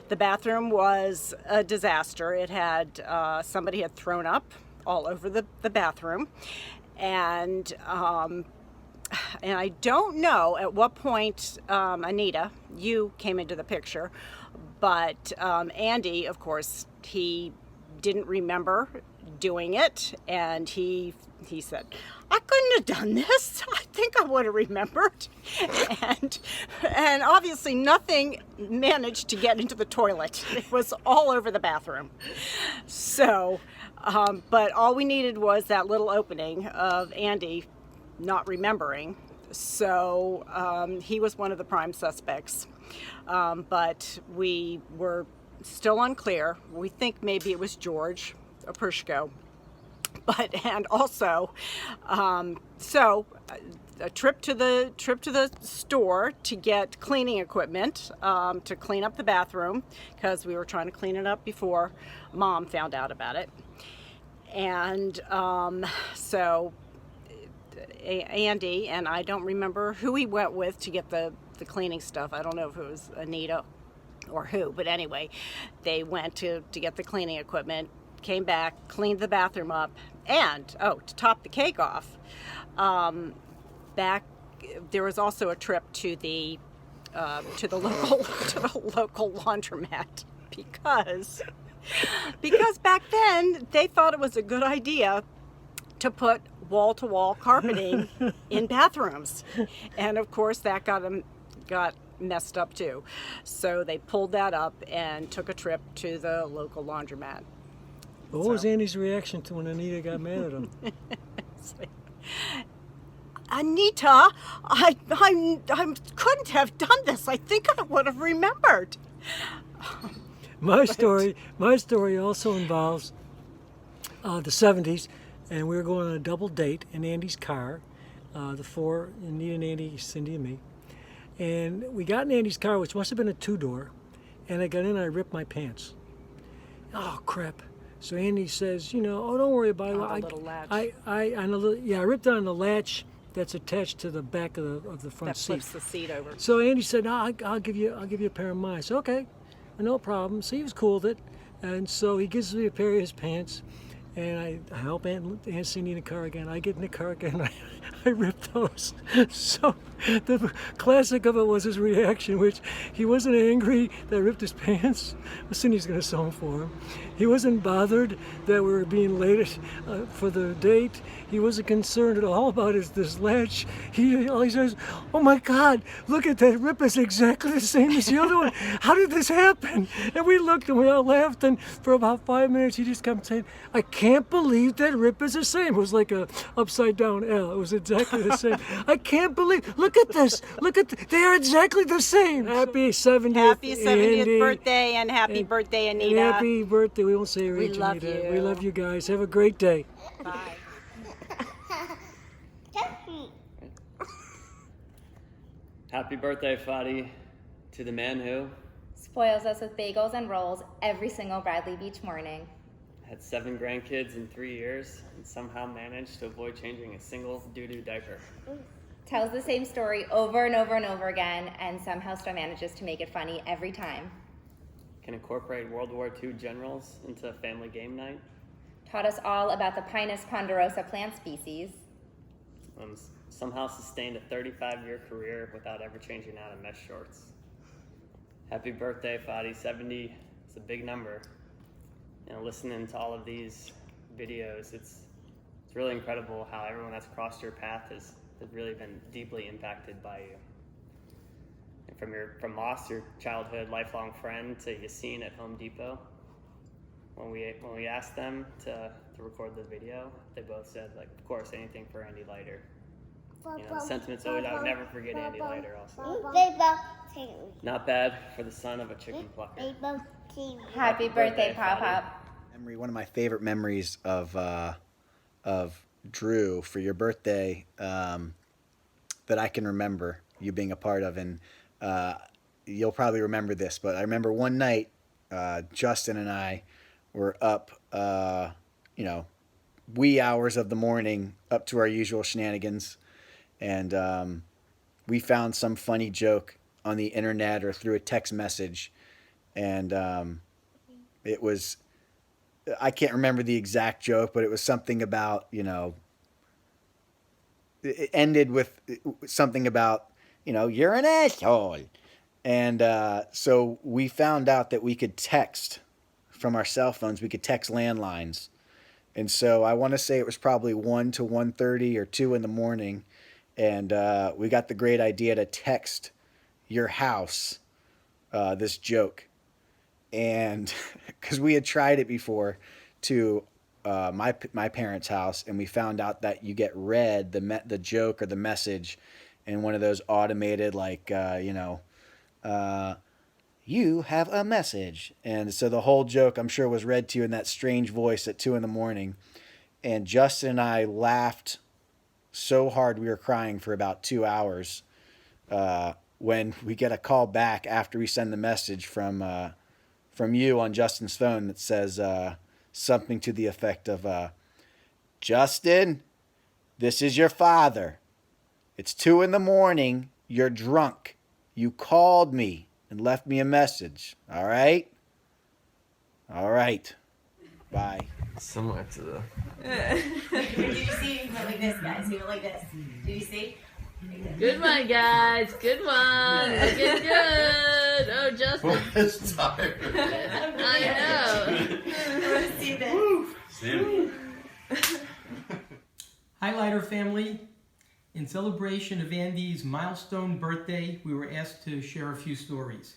Speaker 3: The bathroom was a disaster. It had, somebody had thrown up all over the bathroom. And I don't know at what point, Anita, you came into the picture, but Andy, of course, he didn't remember doing it, and he said, I couldn't have done this. I think I would have remembered. And obviously nothing managed to get into the toilet. It was all over the bathroom. So, but all we needed was that little opening of Andy not remembering. So he was one of the prime suspects. But we were still unclear. We think maybe it was George Prishko. But, and also, so a trip to the store to get cleaning equipment, to clean up the bathroom, because we were trying to clean it up before Mom found out about it. And so Andy, and I don't remember who he went with to get the cleaning stuff. I don't know if it was Anita or who, but anyway, they went to get the cleaning equipment, came back, cleaned the bathroom up, and to top the cake off, there was also a trip to the local laundromat because back then they thought it was a good idea to put wall-to-wall carpeting in bathrooms, and of course that got messed up too. So they pulled that up and took a trip to the local laundromat.
Speaker 5: What was Andy's reaction to when Anita got mad at him?
Speaker 3: Anita, I couldn't have done this. I think I would have remembered.
Speaker 5: My story also involves the 70s, and we were going on a double date in Andy's car, the four, Anita and Andy, Cindy and me. And we got in Andy's car, which must have been a two-door, and I got in and I ripped my pants. Oh, crap. So Andy says, oh, don't worry about it.
Speaker 3: On the little latch.
Speaker 5: I ripped on the latch that's attached to the back of the front
Speaker 3: That
Speaker 5: seat.
Speaker 3: flips the seat over.
Speaker 5: So Andy said, no, I'll give you a pair of mine. I said, okay, no problem. So he was cool with it. And so he gives me a pair of his pants. And I help Aunt Cindy in the car again. I get in the car again. I rip those. So the classic of it was his reaction, which he wasn't angry that I ripped his pants. Well, Cindy's going to sew them for him. He wasn't bothered that we were being late for the date. He wasn't concerned at all about this latch. All he says, oh my God, look at that rip. It's exactly the same as the other one. How did this happen? And we looked and we all laughed. And for about 5 minutes, he just kept saying, I can't believe that rip is the same. It was like a upside down L. It was exactly the same. I can't believe, look at this. They are exactly the same. Happy 70th,
Speaker 3: Happy 70th
Speaker 5: Andy.
Speaker 3: birthday and happy birthday,
Speaker 5: And
Speaker 3: Anita.
Speaker 5: happy birthday. We won't say your
Speaker 3: We
Speaker 5: age,
Speaker 3: love
Speaker 5: Anita.
Speaker 3: you.
Speaker 5: We love you guys. Have a great day.
Speaker 3: Bye.
Speaker 6: Happy birthday, Fadi, to the man who
Speaker 7: spoils us with bagels and rolls every single Bradley Beach morning.
Speaker 6: had 7 grandkids in 3 years and somehow managed to avoid changing a single doo-doo diaper.
Speaker 7: Tells the same story over and over and over again and somehow still manages to make it funny every time.
Speaker 6: Can incorporate World War II generals into a family game night.
Speaker 7: Taught us all about the Pinus ponderosa plant species.
Speaker 6: Somehow sustained a 35-year career without ever changing out of mesh shorts. Happy birthday, Fadi. 70 is a big number. Listening to all of these videos, it's really incredible how everyone that's crossed your path has really been deeply impacted by you. And from Moss, your childhood lifelong friend, to Yassine at Home Depot. When we asked them to record the video, they both said, of course, anything for Andy Leiter. The sentiment's always, I would never forget Andy Leiter also. Not bad for the son of a chicken plucker.
Speaker 7: Happy birthday, Pop-Pop.
Speaker 15: One of my favorite memories of Drew for your birthday that I can remember you being a part of, and you'll probably remember this, but I remember one night Justin and I were up, wee hours of the morning, up to our usual shenanigans, and we found some funny joke on the internet or through a text message, and it was, I can't remember the exact joke, but it was something about, it ended with something about, you're an asshole. And so we found out that we could text from our cell phones. We could text landlines. And so I want to say it was probably 1 to 1:30 or 2 in the morning. And we got the great idea to text your house this joke. And because we had tried it before to my parents' house, and we found out that you get read the joke or the message in one of those automated, you have a message. And so the whole joke, I'm sure, was read to you in that strange voice at 2 in the morning. And Justin and I laughed so hard we were crying for about 2 hours when we get a call back after we send the message from you on Justin's phone that says something to the effect of, Justin, this is your father. It's 2 in the morning. You're drunk. You called me and left me a message. All right? All right. Bye.
Speaker 6: Similar to the...
Speaker 23: Did you see? He went like this, guys. He went like this. Did you see?
Speaker 24: Good one, guys. Good one. Looking good. Oh, Justin.
Speaker 2: It's tired.
Speaker 24: I know.
Speaker 23: I want to see this.
Speaker 13: Hi, Leiter family. In celebration of Andy's milestone birthday, we were asked to share a few stories.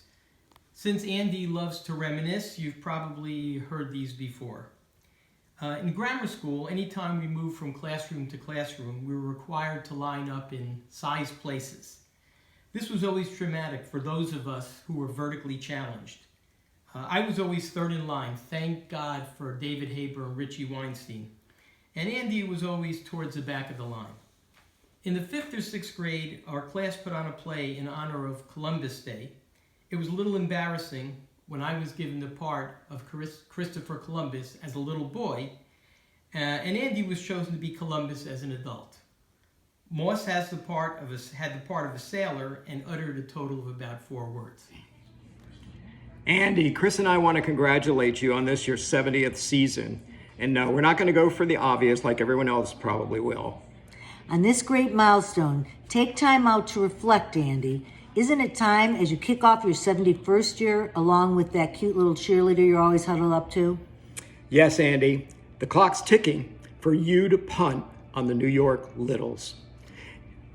Speaker 13: Since Andy loves to reminisce, you've probably heard these before. In grammar school, anytime we moved from classroom to classroom, we were required to line up in sized places. This was always traumatic for those of us who were vertically challenged. I was always third in line. Thank God for David Haber and Richie Weinstein. And Andy was always towards the back of the line. In the 5th or 6th grade, our class put on a play in honor of Columbus Day. It was a little embarrassing when I was given the part of Christopher Columbus as a little boy, and Andy was chosen to be Columbus as an adult. Moss had the part of a sailor and uttered a total of about 4 words.
Speaker 4: Andy, Chris and I want to congratulate you on this, your 70th season. And no, we're not going to go for the obvious like everyone else probably will.
Speaker 8: On this great milestone, take time out to reflect, Andy. Isn't it time as you kick off your 71st year along with that cute little cheerleader you're always huddled up to?
Speaker 4: Yes, Andy, the clock's ticking for you to punt on the New York Littles.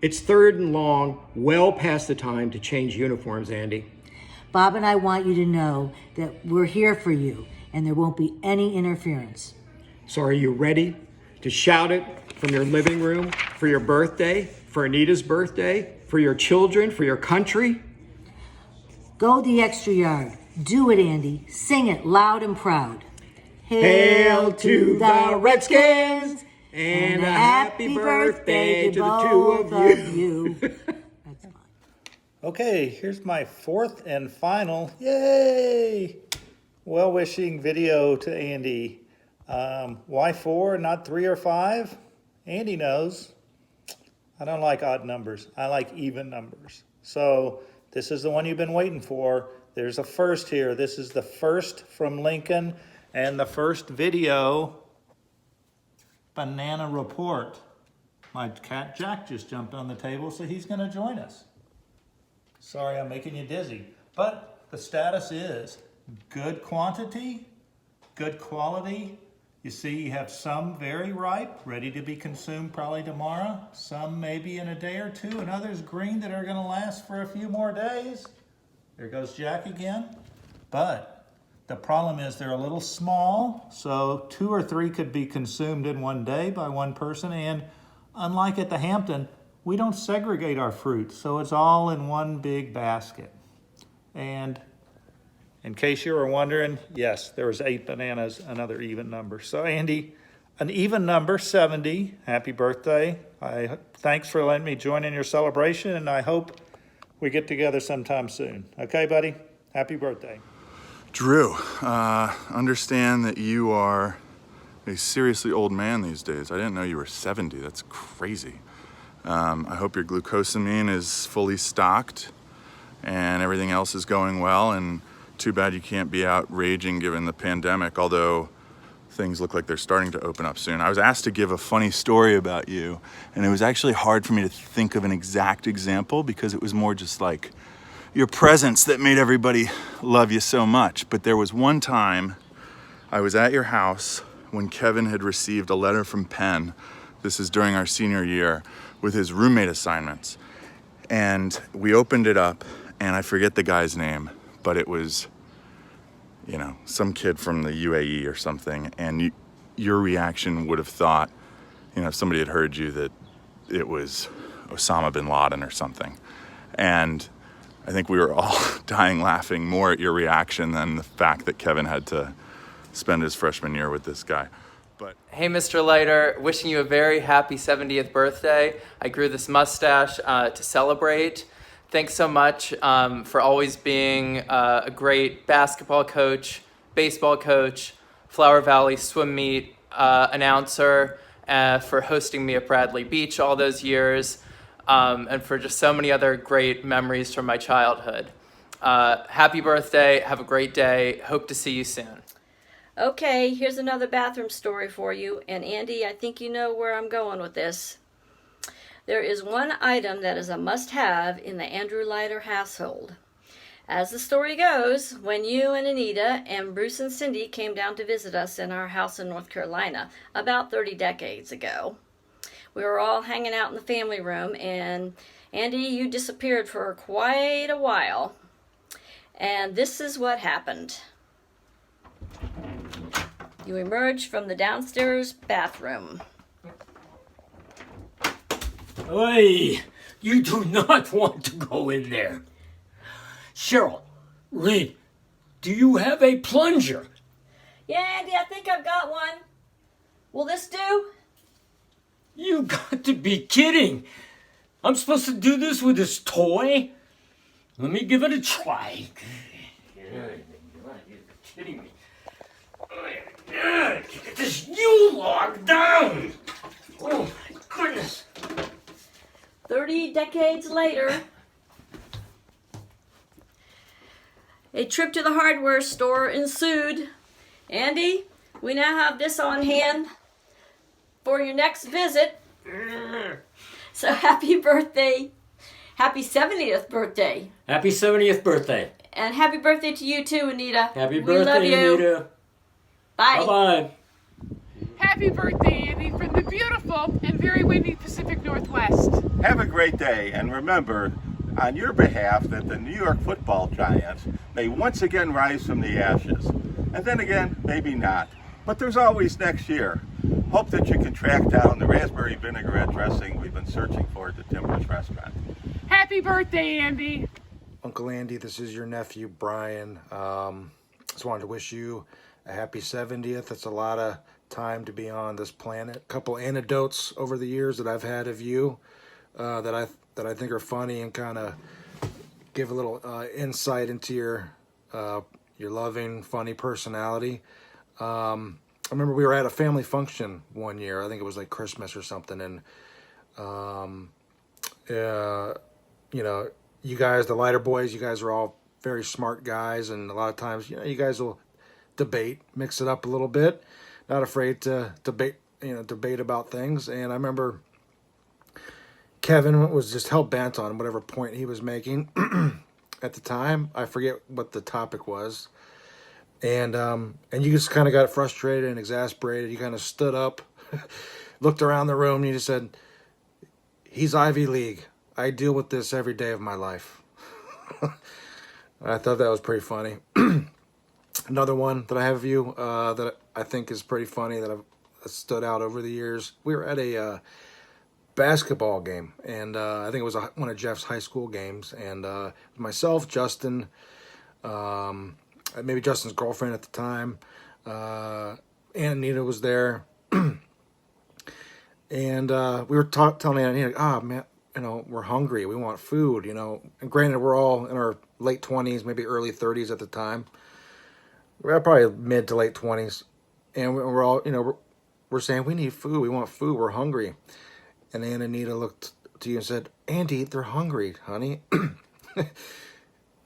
Speaker 4: It's 3rd and long, well past the time to change uniforms, Andy.
Speaker 8: Bob and I want you to know that we're here for you and there won't be any interference.
Speaker 4: So are you ready to shout it from your living room for your birthday, for Anita's birthday, for your children, for your country?
Speaker 8: Go the extra yard. Do it, Andy. Sing it loud and proud.
Speaker 4: Hail to the Redskins and a happy birthday to the two of you.
Speaker 14: Okay, here's my 4th and final, yay, well-wishing video to Andy. Why 4, not 3 or 5? Andy knows. I don't like odd numbers. I like even numbers. So this is the one you've been waiting for. There's a first here. This is the first from Lincoln and the first video, Banana Report. My cat Jack just jumped on the table, so he's going to join us. Sorry, I'm making you dizzy. But the status is good quantity, good quality. You see, you have some very ripe, ready to be consumed probably tomorrow. Some maybe in a day or 2, and others green that are going to last for a few more days. There goes Jack again. But the problem is they're a little small, so 2 or 3 could be consumed in one day by one person. And unlike at the Hampton, we don't segregate our fruit, so it's all in one big basket. And in case you were wondering, yes, there was 8 bananas, another even number. So Andy, an even number, 70. Happy birthday. Thanks for letting me join in your celebration, and I hope we get together sometime soon. Okay, buddy? Happy birthday.
Speaker 9: Drew, understand that you are a seriously old man these days. I didn't know you were 70. That's crazy. I hope your glucosamine is fully stocked and everything else is going well, and too bad you can't be out raging given the pandemic, although things look like they're starting to open up soon. I was asked to give a funny story about you, and it was actually hard for me to think of an exact example because it was more just like your presence that made everybody love you so much. But there was one time I was at your house when Kevin had received a letter from Penn. This is during our senior year, with his roommate assignments. And we opened it up, and I forget the guy's name, but it was, you know, some kid from the UAE or something. And your reaction would have thought, you know, if somebody had heard you, that it was Osama bin Laden or something. And I think we were all dying laughing more at your reaction than the fact that Kevin had to spend his freshman year with this guy. But
Speaker 11: hey, Mr. Leiter, wishing you a very happy 70th birthday. I grew this mustache to celebrate. Thanks so much for always being a great basketball coach, baseball coach, Flower Valley swim meet announcer, for hosting me at Bradley Beach all those years, and for just so many other great memories from my childhood. Happy birthday. Have a great day. Hope to see you soon.
Speaker 1: Okay, here's another bathroom story for you. And Andy, I think you know where I'm going with this. There is one item that is a must-have in the Andrew Leiter household. As the story goes, when you and Anita and Bruce and Cindy came down to visit us in our house in North Carolina about 30 decades ago, we were all hanging out in the family room, and Andy, you disappeared for quite a while. And this is what happened. You emerged from the downstairs bathroom.
Speaker 25: Oi!
Speaker 12: You do not want to go in there. Cheryl, Reed, do you have a plunger?
Speaker 16: Yeah, Andy, I think I've got one. Will this do?
Speaker 12: You got to be kidding. I'm supposed to do this with this toy? Let me give it a try. You're kidding me. Get this U-log down! Oh my goodness!
Speaker 16: 30 decades later, a trip to the hardware store ensued. Andy, we now have this on hand for your next visit. So happy birthday. Happy 70th birthday.
Speaker 12: Happy 70th birthday.
Speaker 16: And happy birthday to you too, Anita.
Speaker 12: Happy
Speaker 16: We love
Speaker 12: birthday,
Speaker 16: you.
Speaker 12: Anita.
Speaker 16: Bye.
Speaker 12: Bye-bye.
Speaker 17: Happy birthday, Andy, from the beautiful and very windy Pacific Northwest.
Speaker 18: Have a great day, and remember, on your behalf, that the New York football Giants may once again rise from the ashes. And then again, maybe not. But there's always next year. Hope that you can track down the raspberry vinaigrette dressing we've been searching for at the Timbers restaurant.
Speaker 17: Happy birthday, Andy.
Speaker 4: Uncle Andy, this is your nephew, Brian. Just wanted to wish you a happy 70th. It's a lot of time to be on this planet. A couple anecdotes over the years that I've had of you that I think are funny and kind of give a little insight into your loving, funny personality. I remember we were at a family function one year. I think it was like Christmas or something, and you know, you guys, the lighter boys, you guys are all very smart guys, and a lot of times, you know, you guys will debate, mix it up a little bit. Not afraid to debate about things. And I remember Kevin was just hell bent on whatever point he was making at the time. I forget what the topic was. And you just kind of got frustrated and exasperated. You kind of stood up, looked around the room, and you just said, "He's Ivy League. I deal with this every day of my life." I thought that was pretty funny. Another one that I have of you that I think is pretty funny that I've stood out over the years. We were at a basketball game, and I think it was one of Jeff's high school games, and myself, Justin, maybe Justin's girlfriend at the time, Aunt Anita was there, and we were telling Aunt Anita, man, you know, we're hungry, we want food, you know. And granted, we're all in our late 20s, maybe early 30s at the time. We're probably mid to late 20s, and we're all, you know, we're saying we need food, we want food, we're hungry. And Aunt Anita looked to you and said, "Andy, they're hungry, honey."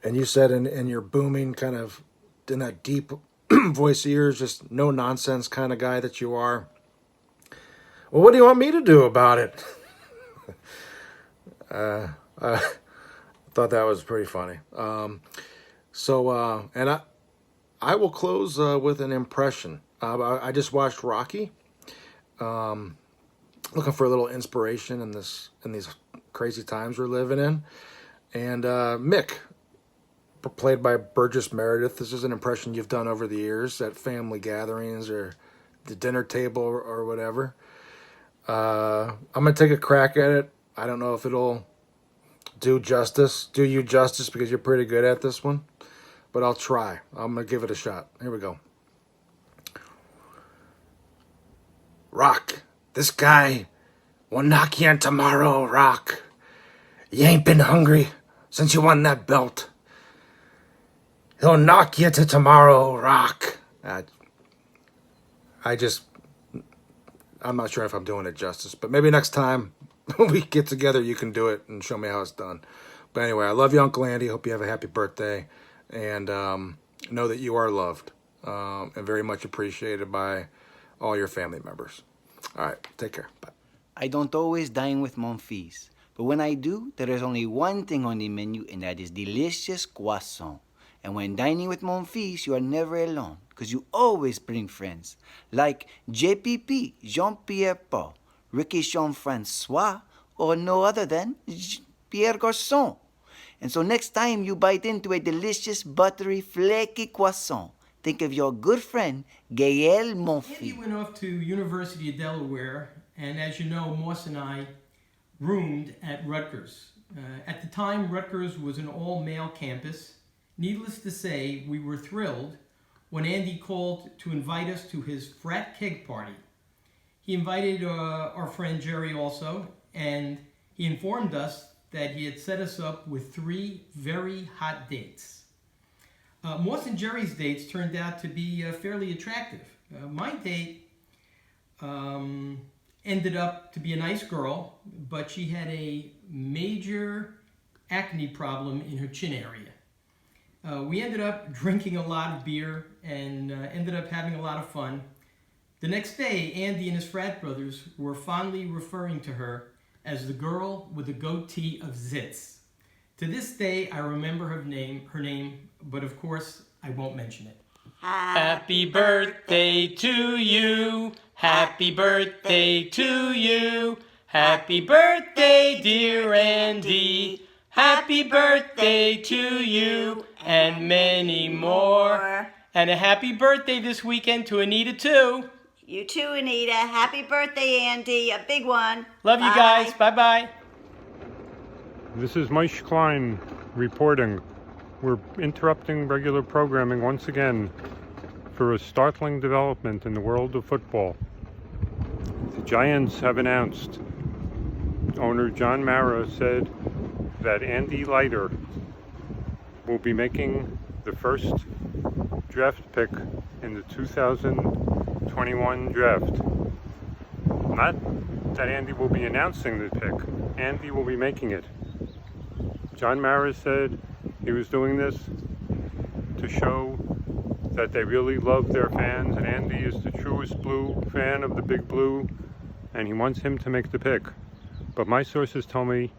Speaker 4: And you said in your booming kind of, in that deep voice of yours, just no nonsense kind of guy that you are, "Well, what do you want me to do about it?" I thought that was pretty funny. And I will close with an impression. I just watched Rocky, looking for a little inspiration in these crazy times we're living in. And Mick, played by Burgess Meredith, this is an impression you've done over the years at family gatherings or the dinner table or whatever. I'm going to take a crack at it. I don't know if it'll do you justice, because you're pretty good at this one. But I'll try. I'm going to give it a shot. Here we go. "Rock, this guy will knock you in tomorrow, Rock. You ain't been hungry since you won that belt. He'll knock you to tomorrow, Rock." I'm not sure if I'm doing it justice, but maybe next time when we get together, you can do it and show me how it's done. But anyway, I love you, Uncle Andy. Hope you have a happy birthday. And know that you are loved and very much appreciated by all your family members. All right, take care. Bye.
Speaker 25: I don't always dine with mon fils, but when I do, there is only one thing on the menu, and that is delicious croissant. And when dining with mon fils, you are never alone, because you always bring friends, like JPP, Jean-Pierre Paul, Ricky Jean-Francois, or no other than Pierre Garçon. And so next time you bite into a delicious, buttery, flaky croissant, think of your good friend, Gaël Monfils.
Speaker 13: Andy went off to University of Delaware, and as you know, Moss and I roomed at Rutgers. At the time, Rutgers was an all-male campus. Needless to say, we were thrilled when Andy called to invite us to his frat keg party. He invited our friend Jerry also, and he informed us that he had set us up with 3 very hot dates. Moss and Jerry's dates turned out to be fairly attractive. My date ended up to be a nice girl, but she had a major acne problem in her chin area. We ended up drinking a lot of beer and ended up having a lot of fun. The next day, Andy and his frat brothers were fondly referring to her as the girl with the goatee of zits. To this day, I remember her name, but of course, I won't mention it.
Speaker 24: Happy birthday to you. Happy birthday to you. Happy birthday, dear Andy. Happy birthday to you and many more. And a happy birthday this weekend to Anita too.
Speaker 10: You too, Anita. Happy birthday, Andy. A big one.
Speaker 24: Love you guys. Bye-bye.
Speaker 19: This is Mike Klein reporting. We're interrupting regular programming once again for a startling development in the world of football. The Giants have announced, owner John Mara said that Andy Leiter will be making the first draft pick in the 2021 draft. Not that Andy will be announcing the pick, Andy will be making it. John Mara said he was doing this to show that they really love their fans, and Andy is the truest blue fan of the Big Blue, and he wants him to make the pick. But my sources tell me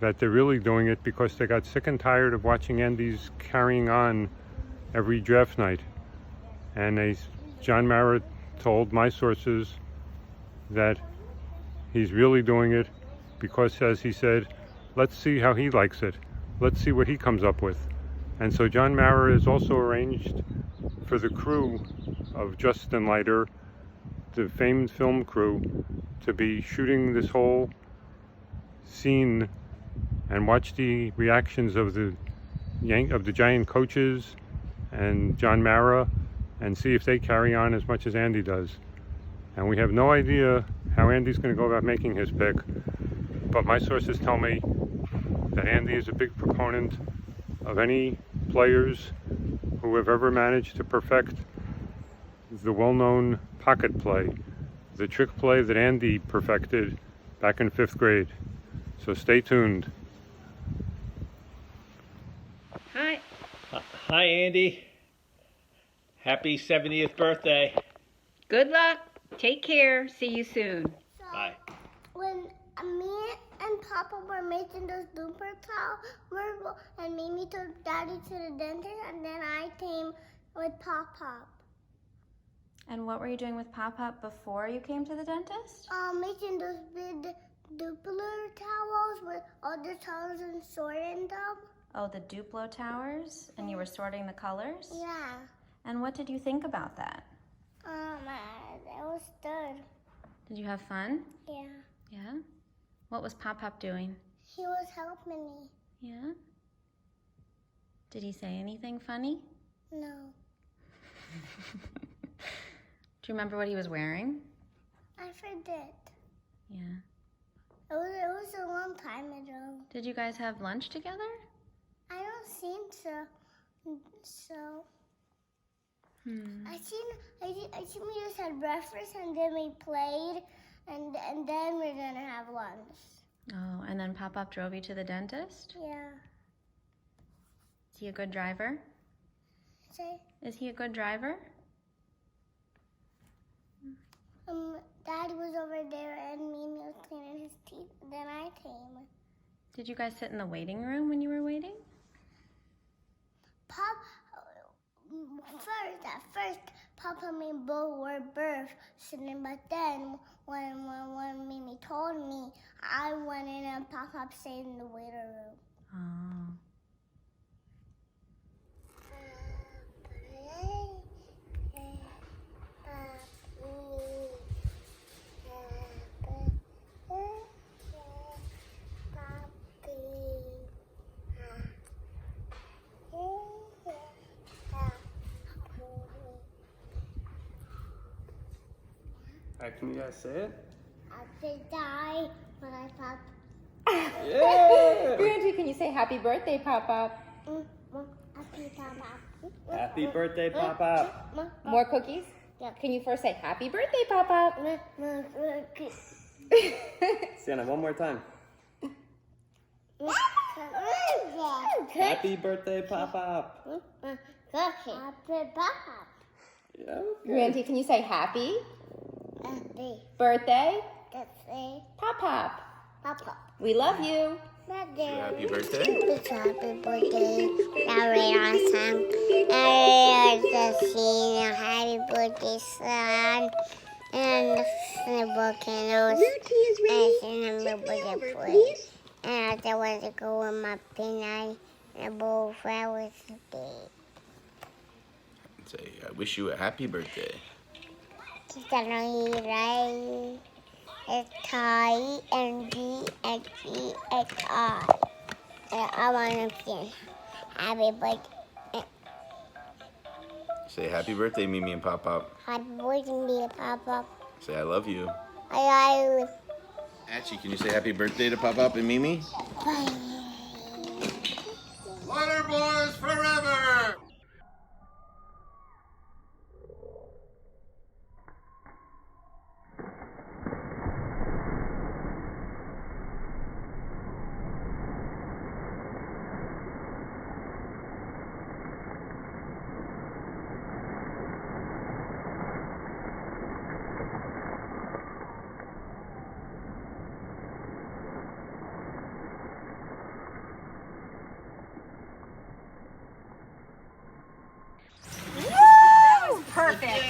Speaker 19: that they're really doing it because they got sick and tired of watching Andy's carrying on every draft night. And John Mara told my sources that he's really doing it because, as he said, let's see how he likes it. Let's see what he comes up with. And so John Mara has also arranged for the crew of Justin Leiter, the famed film crew, to be shooting this whole scene and watch the reactions of the Giant coaches and John Mara and see if they carry on as much as Andy does. And we have no idea how Andy's going to go about making his pick, but my sources tell me that Andy is a big proponent of any players who have ever managed to perfect the well-known pocket play, the trick play that Andy perfected back in 5th grade. So stay tuned.
Speaker 20: Hi. Hi, Andy. Happy 70th birthday.
Speaker 21: Good luck. Take care. See you soon.
Speaker 20: Bye.
Speaker 22: When me and Papa were making those blooper towels, and Mimi took Daddy to the dentist, and then I came with Pop-Pop.
Speaker 7: And what were you doing with Pop-Pop before you came to the dentist?
Speaker 22: Making those big Duplo towels with all the towels and sorting them.
Speaker 7: Oh, the Duplo towers? And you were sorting the colors?
Speaker 22: Yeah.
Speaker 7: And what did you think about that?
Speaker 22: It was good.
Speaker 7: Did you have fun?
Speaker 22: Yeah.
Speaker 7: Yeah? What was Pop-Pop doing?
Speaker 22: He was helping me.
Speaker 7: Yeah? Did he say anything funny?
Speaker 22: No.
Speaker 7: Do you remember what he was wearing?
Speaker 22: I forget.
Speaker 7: Yeah.
Speaker 22: It was a long time ago.
Speaker 7: Did you guys have lunch together?
Speaker 22: I don't think so. I seen we just had breakfast and then we played and then we're gonna have lunch.
Speaker 7: Oh, and then Pop-Pop drove you to the dentist?
Speaker 22: Yeah.
Speaker 7: Is he a good driver?
Speaker 22: Say?
Speaker 7: Is he a good driver?
Speaker 22: Daddy was over there and Mimi was cleaning his teeth. Then I came.
Speaker 7: Did you guys sit in the waiting room when you were waiting?
Speaker 22: At first, Papa and me both were birth sitting, but then when Mimi told me, I went in and Papa stayed in the waiting room.
Speaker 7: Oh.
Speaker 2: Can you guys say it?
Speaker 22: Happy die when I pop.
Speaker 2: Yeah!
Speaker 7: Grandy, can you say happy birthday, Pop-Pop?
Speaker 22: Happy pop.
Speaker 2: Happy birthday, Pop-Pop.
Speaker 7: More cookies?
Speaker 22: Yeah.
Speaker 7: Can you first say happy birthday, Pop-Pop?
Speaker 2: Sienna, one more time. Happy birthday, Pop-Pop.
Speaker 22: Happy pop.
Speaker 2: Yeah, okay.
Speaker 7: Grandy, can you say happy
Speaker 22: Happy
Speaker 7: birthday,
Speaker 22: birthday,
Speaker 7: Pop-Pop?
Speaker 22: Papa.
Speaker 7: We love you.
Speaker 22: Happy
Speaker 25: birthday.
Speaker 22: Happy birthday. That was awesome. I was just seeing a happy birthday son. And the volcanoes. And the birthday plate. And I wanted to go with my peanut and a bowl of flowers today.
Speaker 25: Say, I wish you a happy birthday.
Speaker 22: Right. S-I-N-G-N-G-H-I. I want to say happy birthday.
Speaker 25: Say happy birthday, Mimi and Pop Pop.
Speaker 22: Happy birthday, Papa.
Speaker 25: Say I love you.
Speaker 22: I love you.
Speaker 25: Archie, can you say happy birthday to Pop Pop and Mimi?
Speaker 18: Water boys forever!
Speaker 21: Perfect.